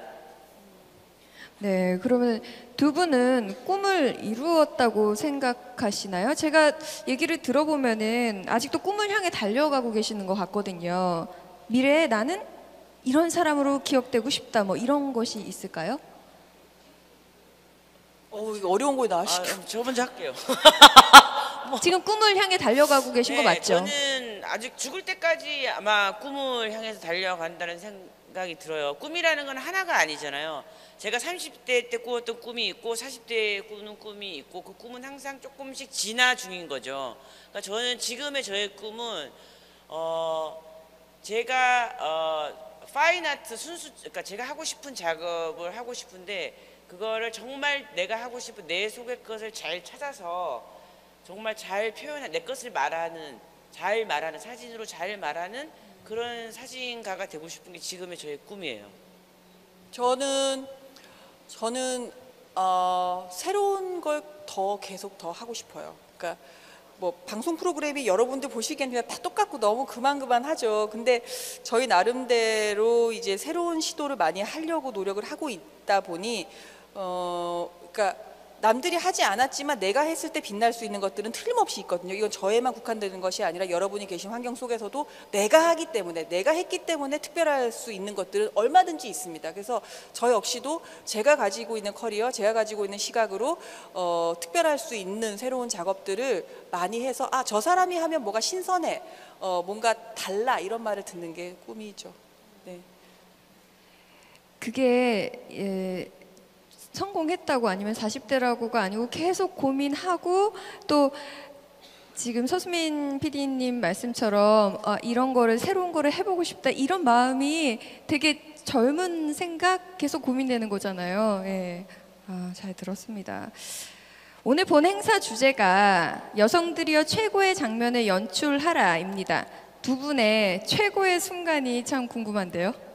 S1: 네, 그러면 두 분은 꿈을 이루었다고 생각하시나요? 제가 얘기를 들어보면은 아직도 꿈을 향해 달려가고 계시는 것 같거든요. 미래에 나는 이런 사람으로 기억되고 싶다, 뭐 이런 것이 있을까요?
S2: 이거 어려운 거 나시죠?
S3: 저 먼저 할게요.
S1: 지금 꿈을 향해 달려가고 계신 거 맞죠?
S3: 저는 아직 죽을 때까지 아마 꿈을 향해서 달려간다는 생각이 들어요. 꿈이라는 건 하나가 아니잖아요. 제가 30대 때 꾸었던 꿈이 있고 40대에 꾸는 꿈이 있고 그 꿈은 항상 조금씩 진화 중인 거죠. 그러니까 저는 지금의 저의 꿈은 제가 파인아트 그러니까 제가 하고 싶은 작업을 하고 싶은데 그거를 정말 내가 하고 싶은 내 속의 것을 잘 찾아서 정말 잘 표현한 내 것을 잘 말하는 사진으로 잘 말하는 그런 사진가가 되고 싶은 게 지금의 저의 꿈이에요.
S2: 저는 새로운 걸 계속 더 하고 싶어요. 그러니까 뭐 방송 프로그램이 여러분들 보시기엔 그냥 다 똑같고 너무 그만하죠. 근데 저희 나름대로 이제 새로운 시도를 많이 하려고 노력을 하고 있다 보니 그러니까 남들이 하지 않았지만 내가 했을 때 빛날 수 있는 것들은 틀림없이 있거든요. 이건 저에만 국한되는 것이 아니라 여러분이 계신 환경 속에서도 내가 하기 때문에, 내가 했기 때문에 특별할 수 있는 것들은 얼마든지 있습니다. 그래서 저 역시도 제가 가지고 있는 커리어, 제가 가지고 있는 시각으로 특별할 수 있는 새로운 작업들을 많이 해서 아, 저 사람이 하면 뭐가 신선해, 뭔가 달라, 이런 말을 듣는 게 꿈이죠. 네.
S1: 그게 성공했다고 아니면 40대라고가 아니고 계속 고민하고 또 지금 서수민 PD님 말씀처럼 이런 거를 새로운 거를 해보고 싶다 이런 마음이 되게 젊은 생각 계속 고민되는 거잖아요. 예. 잘 들었습니다. 오늘 본 행사 주제가 여성들이여 최고의 장면을 연출하라입니다. 두 분의 최고의 순간이 참 궁금한데요.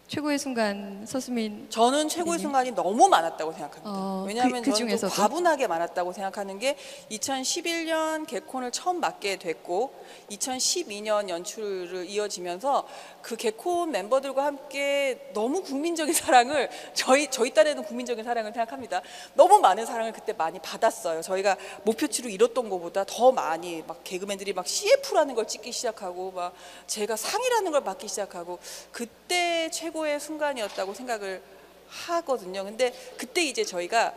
S1: 최고의 순간 서수민.
S2: 저는 최고의 순간이 너무 많았다고 생각합니다. 왜냐하면
S1: 그
S2: 저는 좀
S1: 중에서도?
S2: 과분하게 많았다고 생각하는 게 2011년 개콘을 처음 맡게 됐고 2012년 연출을 이어지면서 그 개콘 멤버들과 함께 너무 국민적인 사랑을 저희 딴에는 국민적인 사랑을 생각합니다. 너무 많은 사랑을 그때 많이 받았어요. 저희가 목표치로 이뤘던 것보다 더 많이 막 개그맨들이 막 CF라는 걸 찍기 시작하고 막 제가 상이라는 걸 받기 시작하고 그때 최고의 순간이었다고 생각을 하거든요. 근데 그때 이제 저희는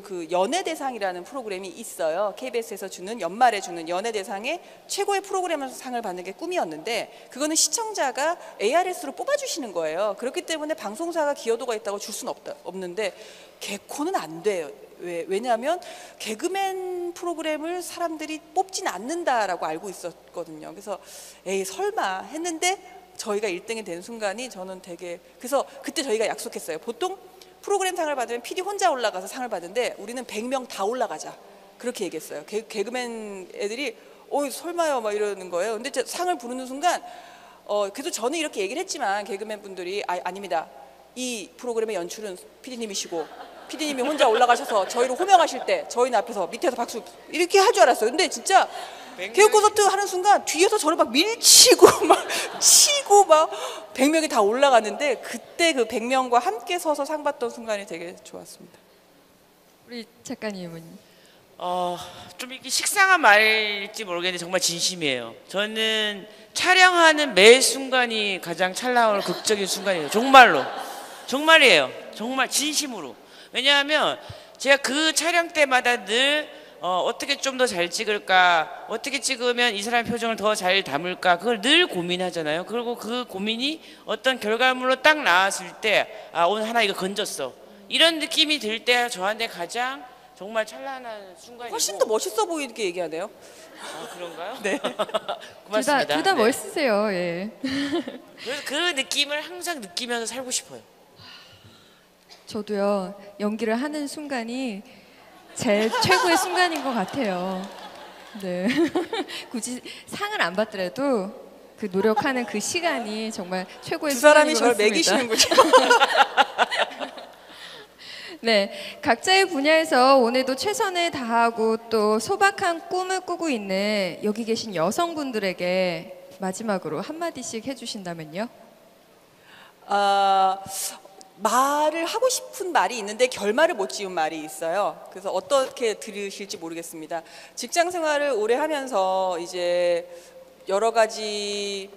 S2: 그 연예대상이라는 프로그램이 있어요. KBS에서 주는 연말에 주는 연예대상의 최고의 프로그램에서 상을 받는 게 꿈이었는데 그거는 시청자가 ARS로 뽑아주시는 거예요. 그렇기 때문에 방송사가 기여도가 있다고 줄 수는 없는데 개콘은 안 돼요. 왜냐하면 개그맨 프로그램을 사람들이 뽑진 않는다라고 알고 있었거든요. 그래서 에이 설마 했는데 저희가 1등이 된 순간이 저는 되게, 그래서 그때 저희가 약속했어요. 보통 프로그램 상을 받으면 PD 혼자 올라가서 상을 받는데 우리는 100명 다 올라가자, 그렇게 얘기했어요. 개그맨 애들이 설마요 막 이러는 거예요. 근데 상을 부르는 순간 그래도 저는 이렇게 얘기를 했지만 개그맨 분들이 아닙니다. 이 프로그램의 연출은 PD님이시고 PD님이 혼자 올라가셔서 저희를 호명하실 때 저희는 앞에서 밑에서 박수 이렇게 할 줄 알았어요. 근데 진짜 개그 콘서트 하는 순간 뒤에서 저를 막 밀치고 막 치고 막 100명이 다 올라갔는데 그때 그 100명과 함께 서서 상 받던 순간이 되게 좋았습니다.
S1: 우리 작가님은?
S3: 좀 이게 식상한 말일지 모르겠는데 정말 진심이에요. 저는 촬영하는 매 순간이 가장 찬란하고 극적인 순간이에요. 정말이에요. 정말 진심으로. 왜냐하면 제가 그 촬영 때마다 늘 어떻게 좀 더 잘 찍을까, 어떻게 찍으면 이 사람의 표정을 더 잘 담을까, 그걸 늘 고민하잖아요. 그리고 그 고민이 어떤 결과물로 딱 나왔을 때 오늘 하나 이거 건졌어, 이런 느낌이 들 때 저한테 가장 정말 찬란한 순간이고.
S2: 훨씬 더 멋있어 보이게 얘기하네요.
S3: 그런가요?
S2: 네.
S3: 고맙습니다.
S1: 둘 다
S3: 네.
S1: 멋있으세요. 예.
S3: 그래서 그 느낌을 항상 느끼면서 살고 싶어요.
S1: 저도요, 연기를 하는 순간이 제 최고의 순간인 것 같아요. 네. 굳이 상을 안 받더라도 그 노력하는 그 시간이 정말 최고의
S2: 두
S1: 순간인
S2: 사람이
S1: 것
S2: 저를
S1: 같습니다.
S2: 매기시는군요.
S1: 네, 각자의 분야에서 오늘도 최선을 다하고 또 소박한 꿈을 꾸고 있는 여기 계신 여성분들에게 마지막으로 한마디씩 해주신다면요?
S2: 말을 하고 싶은 말이 있는데 결말을 못 지은 말이 있어요. 그래서 어떻게 들으실지 모르겠습니다. 직장 생활을 오래 하면서 이제 여러 가지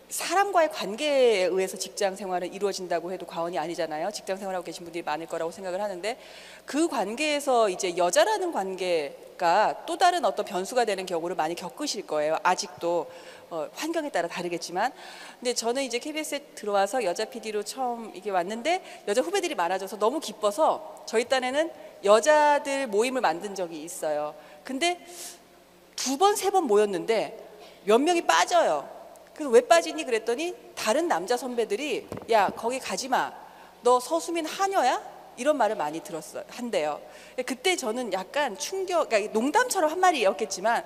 S2: 사람과의 관계에 의해서 직장 생활은 이루어진다고 해도 과언이 아니잖아요. 직장 생활하고 계신 분들이 많을 거라고 생각을 하는데 그 관계에서 이제 여자라는 관계가 또 다른 어떤 변수가 되는 경우를 많이 겪으실 거예요. 아직도 환경에 따라 다르겠지만. 근데 저는 이제 KBS에 들어와서 여자 PD로 처음 이게 왔는데 여자 후배들이 많아져서 너무 기뻐서 저희 딴에는 여자들 모임을 만든 적이 있어요. 근데 2번, 3번 모였는데 몇 명이 빠져요. 그래서 왜 빠지니 그랬더니 다른 남자 선배들이 야 거기 가지 마, 너 서수민 하녀야? 이런 말을 많이 한대요. 그때 저는 약간 그러니까 농담처럼 한 말이었겠지만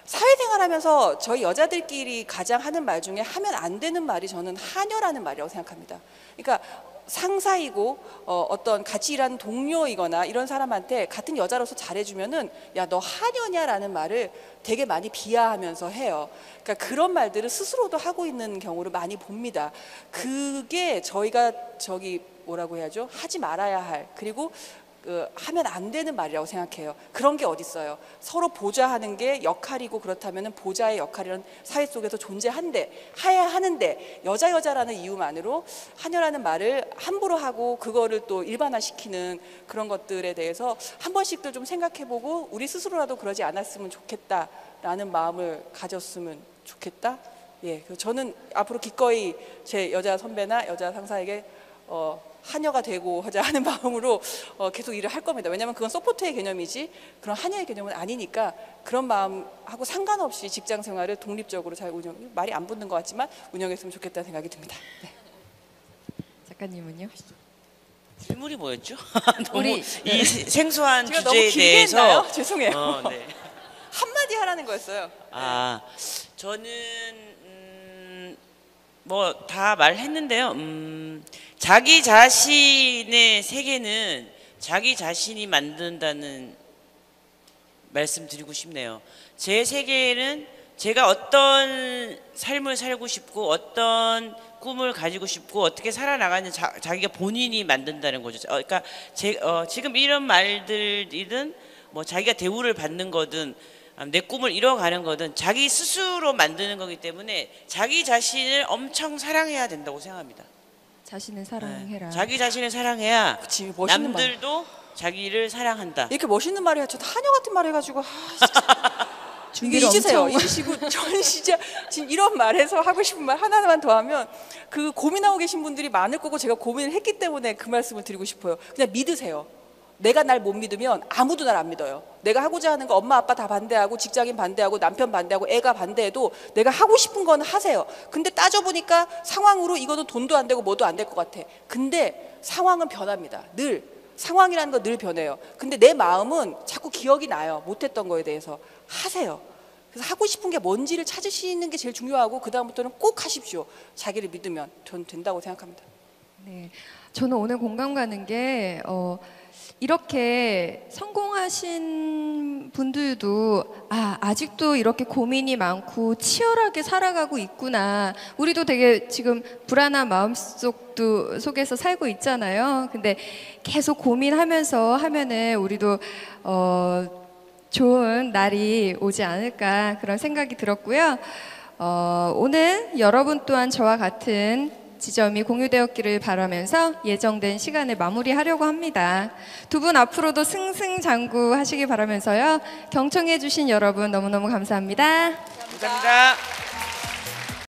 S2: 사회생활하면서 저희 여자들끼리 가장 하는 말 중에 하면 안 되는 말이 저는 하녀라는 말이라고 생각합니다. 그러니까 상사이고 어떤 같이 일하는 동료이거나 이런 사람한테 같은 여자로서 잘해주면은 야 너 하녀냐라는 말을 되게 많이 비하하면서 해요. 그러니까 그런 말들을 스스로도 하고 있는 경우를 많이 봅니다. 그게 저희가 뭐라고 해야죠? 하지 말아야 할, 그리고 하면 안 되는 말이라고 생각해요. 그런 게 어딨어요. 서로 보좌하는 게 역할이고, 그렇다면 보좌의 역할이란 사회 속에서 존재한데, 해야 하는데, 여자라는 이유만으로 하녀라는 말을 함부로 하고 그거를 또 일반화시키는 그런 것들에 대해서 한 번씩도 좀 생각해보고 우리 스스로라도 그러지 않았으면 좋겠다라는 마음을 가졌으면 좋겠다. 예, 저는 앞으로 기꺼이 제 여자 선배나 여자 상사에게 하녀가 되고자 하는 마음으로 계속 일을 할 겁니다. 왜냐하면 그건 서포트의 개념이지 그런 하녀의 개념은 아니니까, 그런 마음하고 상관없이 직장 생활을 독립적으로 잘 말이 안 붙는 것 같지만 운영했으면 좋겠다는 생각이 듭니다. 네.
S1: 작가님은요?
S3: 질문이 뭐였죠? 너무
S1: 우리
S3: 이 생소한
S2: 제가 너무
S3: 주제에
S2: 길게
S3: 대해서
S2: 했나요? 죄송해요.
S3: 네.
S2: 한마디 하라는 거였어요.
S3: 아, 저는 뭐 다 말했는데요. 자기 자신의 세계는 자기 자신이 만든다는 말씀 드리고 싶네요. 제 세계는 제가 어떤 삶을 살고 싶고 어떤 꿈을 가지고 싶고 어떻게 살아나가는 자기가 본인이 만든다는 거죠. 그러니까 지금 이런 말들이든 뭐 자기가 대우를 받는 거든 내 꿈을 이뤄가는 거든 자기 스스로 만드는 거기 때문에 자기 자신을 엄청 사랑해야 된다고 생각합니다.
S1: 자신을 사랑해라.
S3: 네. 자기 자신을 사랑해야
S2: 그치, 멋있는
S3: 남들도 자기를 사랑한다.
S2: 이렇게 멋있는 말을 해서 하녀 같은 말 해가지고
S1: 준비를
S2: 잊으세요.
S1: 엄청
S2: 잊으시고 저는 진짜 지금 이런 말에서 하고 싶은 말 하나만 더 하면, 그 고민하고 계신 분들이 많을 거고 제가 고민을 했기 때문에 그 말씀을 드리고 싶어요. 그냥 믿으세요. 내가 날 못 믿으면 아무도 날 안 믿어요. 내가 하고자 하는 거 엄마 아빠 다 반대하고 직장인 반대하고 남편 반대하고 애가 반대해도 내가 하고 싶은 건 하세요. 근데 따져보니까 상황으로 이거는 돈도 안 되고 뭐도 안 될 것 같아. 근데 상황은 변합니다. 늘 상황이라는 거 늘 변해요. 근데 내 마음은 자꾸 기억이 나요. 못했던 거에 대해서. 하세요. 그래서 하고 싶은 게 뭔지를 찾으시는 게 제일 중요하고, 그 다음부터는 꼭 하십시오. 자기를 믿으면 전 된다고 생각합니다.
S1: 네, 저는 오늘 공감 가는 게 이렇게 성공하신 분들도 아직도 이렇게 고민이 많고 치열하게 살아가고 있구나. 우리도 되게 지금 불안한 속에서 살고 있잖아요. 근데 계속 고민하면서 하면은 우리도 좋은 날이 오지 않을까 그런 생각이 들었고요. 오늘 여러분 또한 저와 같은 지점이 공유되었기를 바라면서 예정된 시간을 마무리하려고 합니다. 두 분 앞으로도 승승장구 하시기 바라면서요. 경청해 주신 여러분 너무너무 감사합니다.
S3: 감사합니다.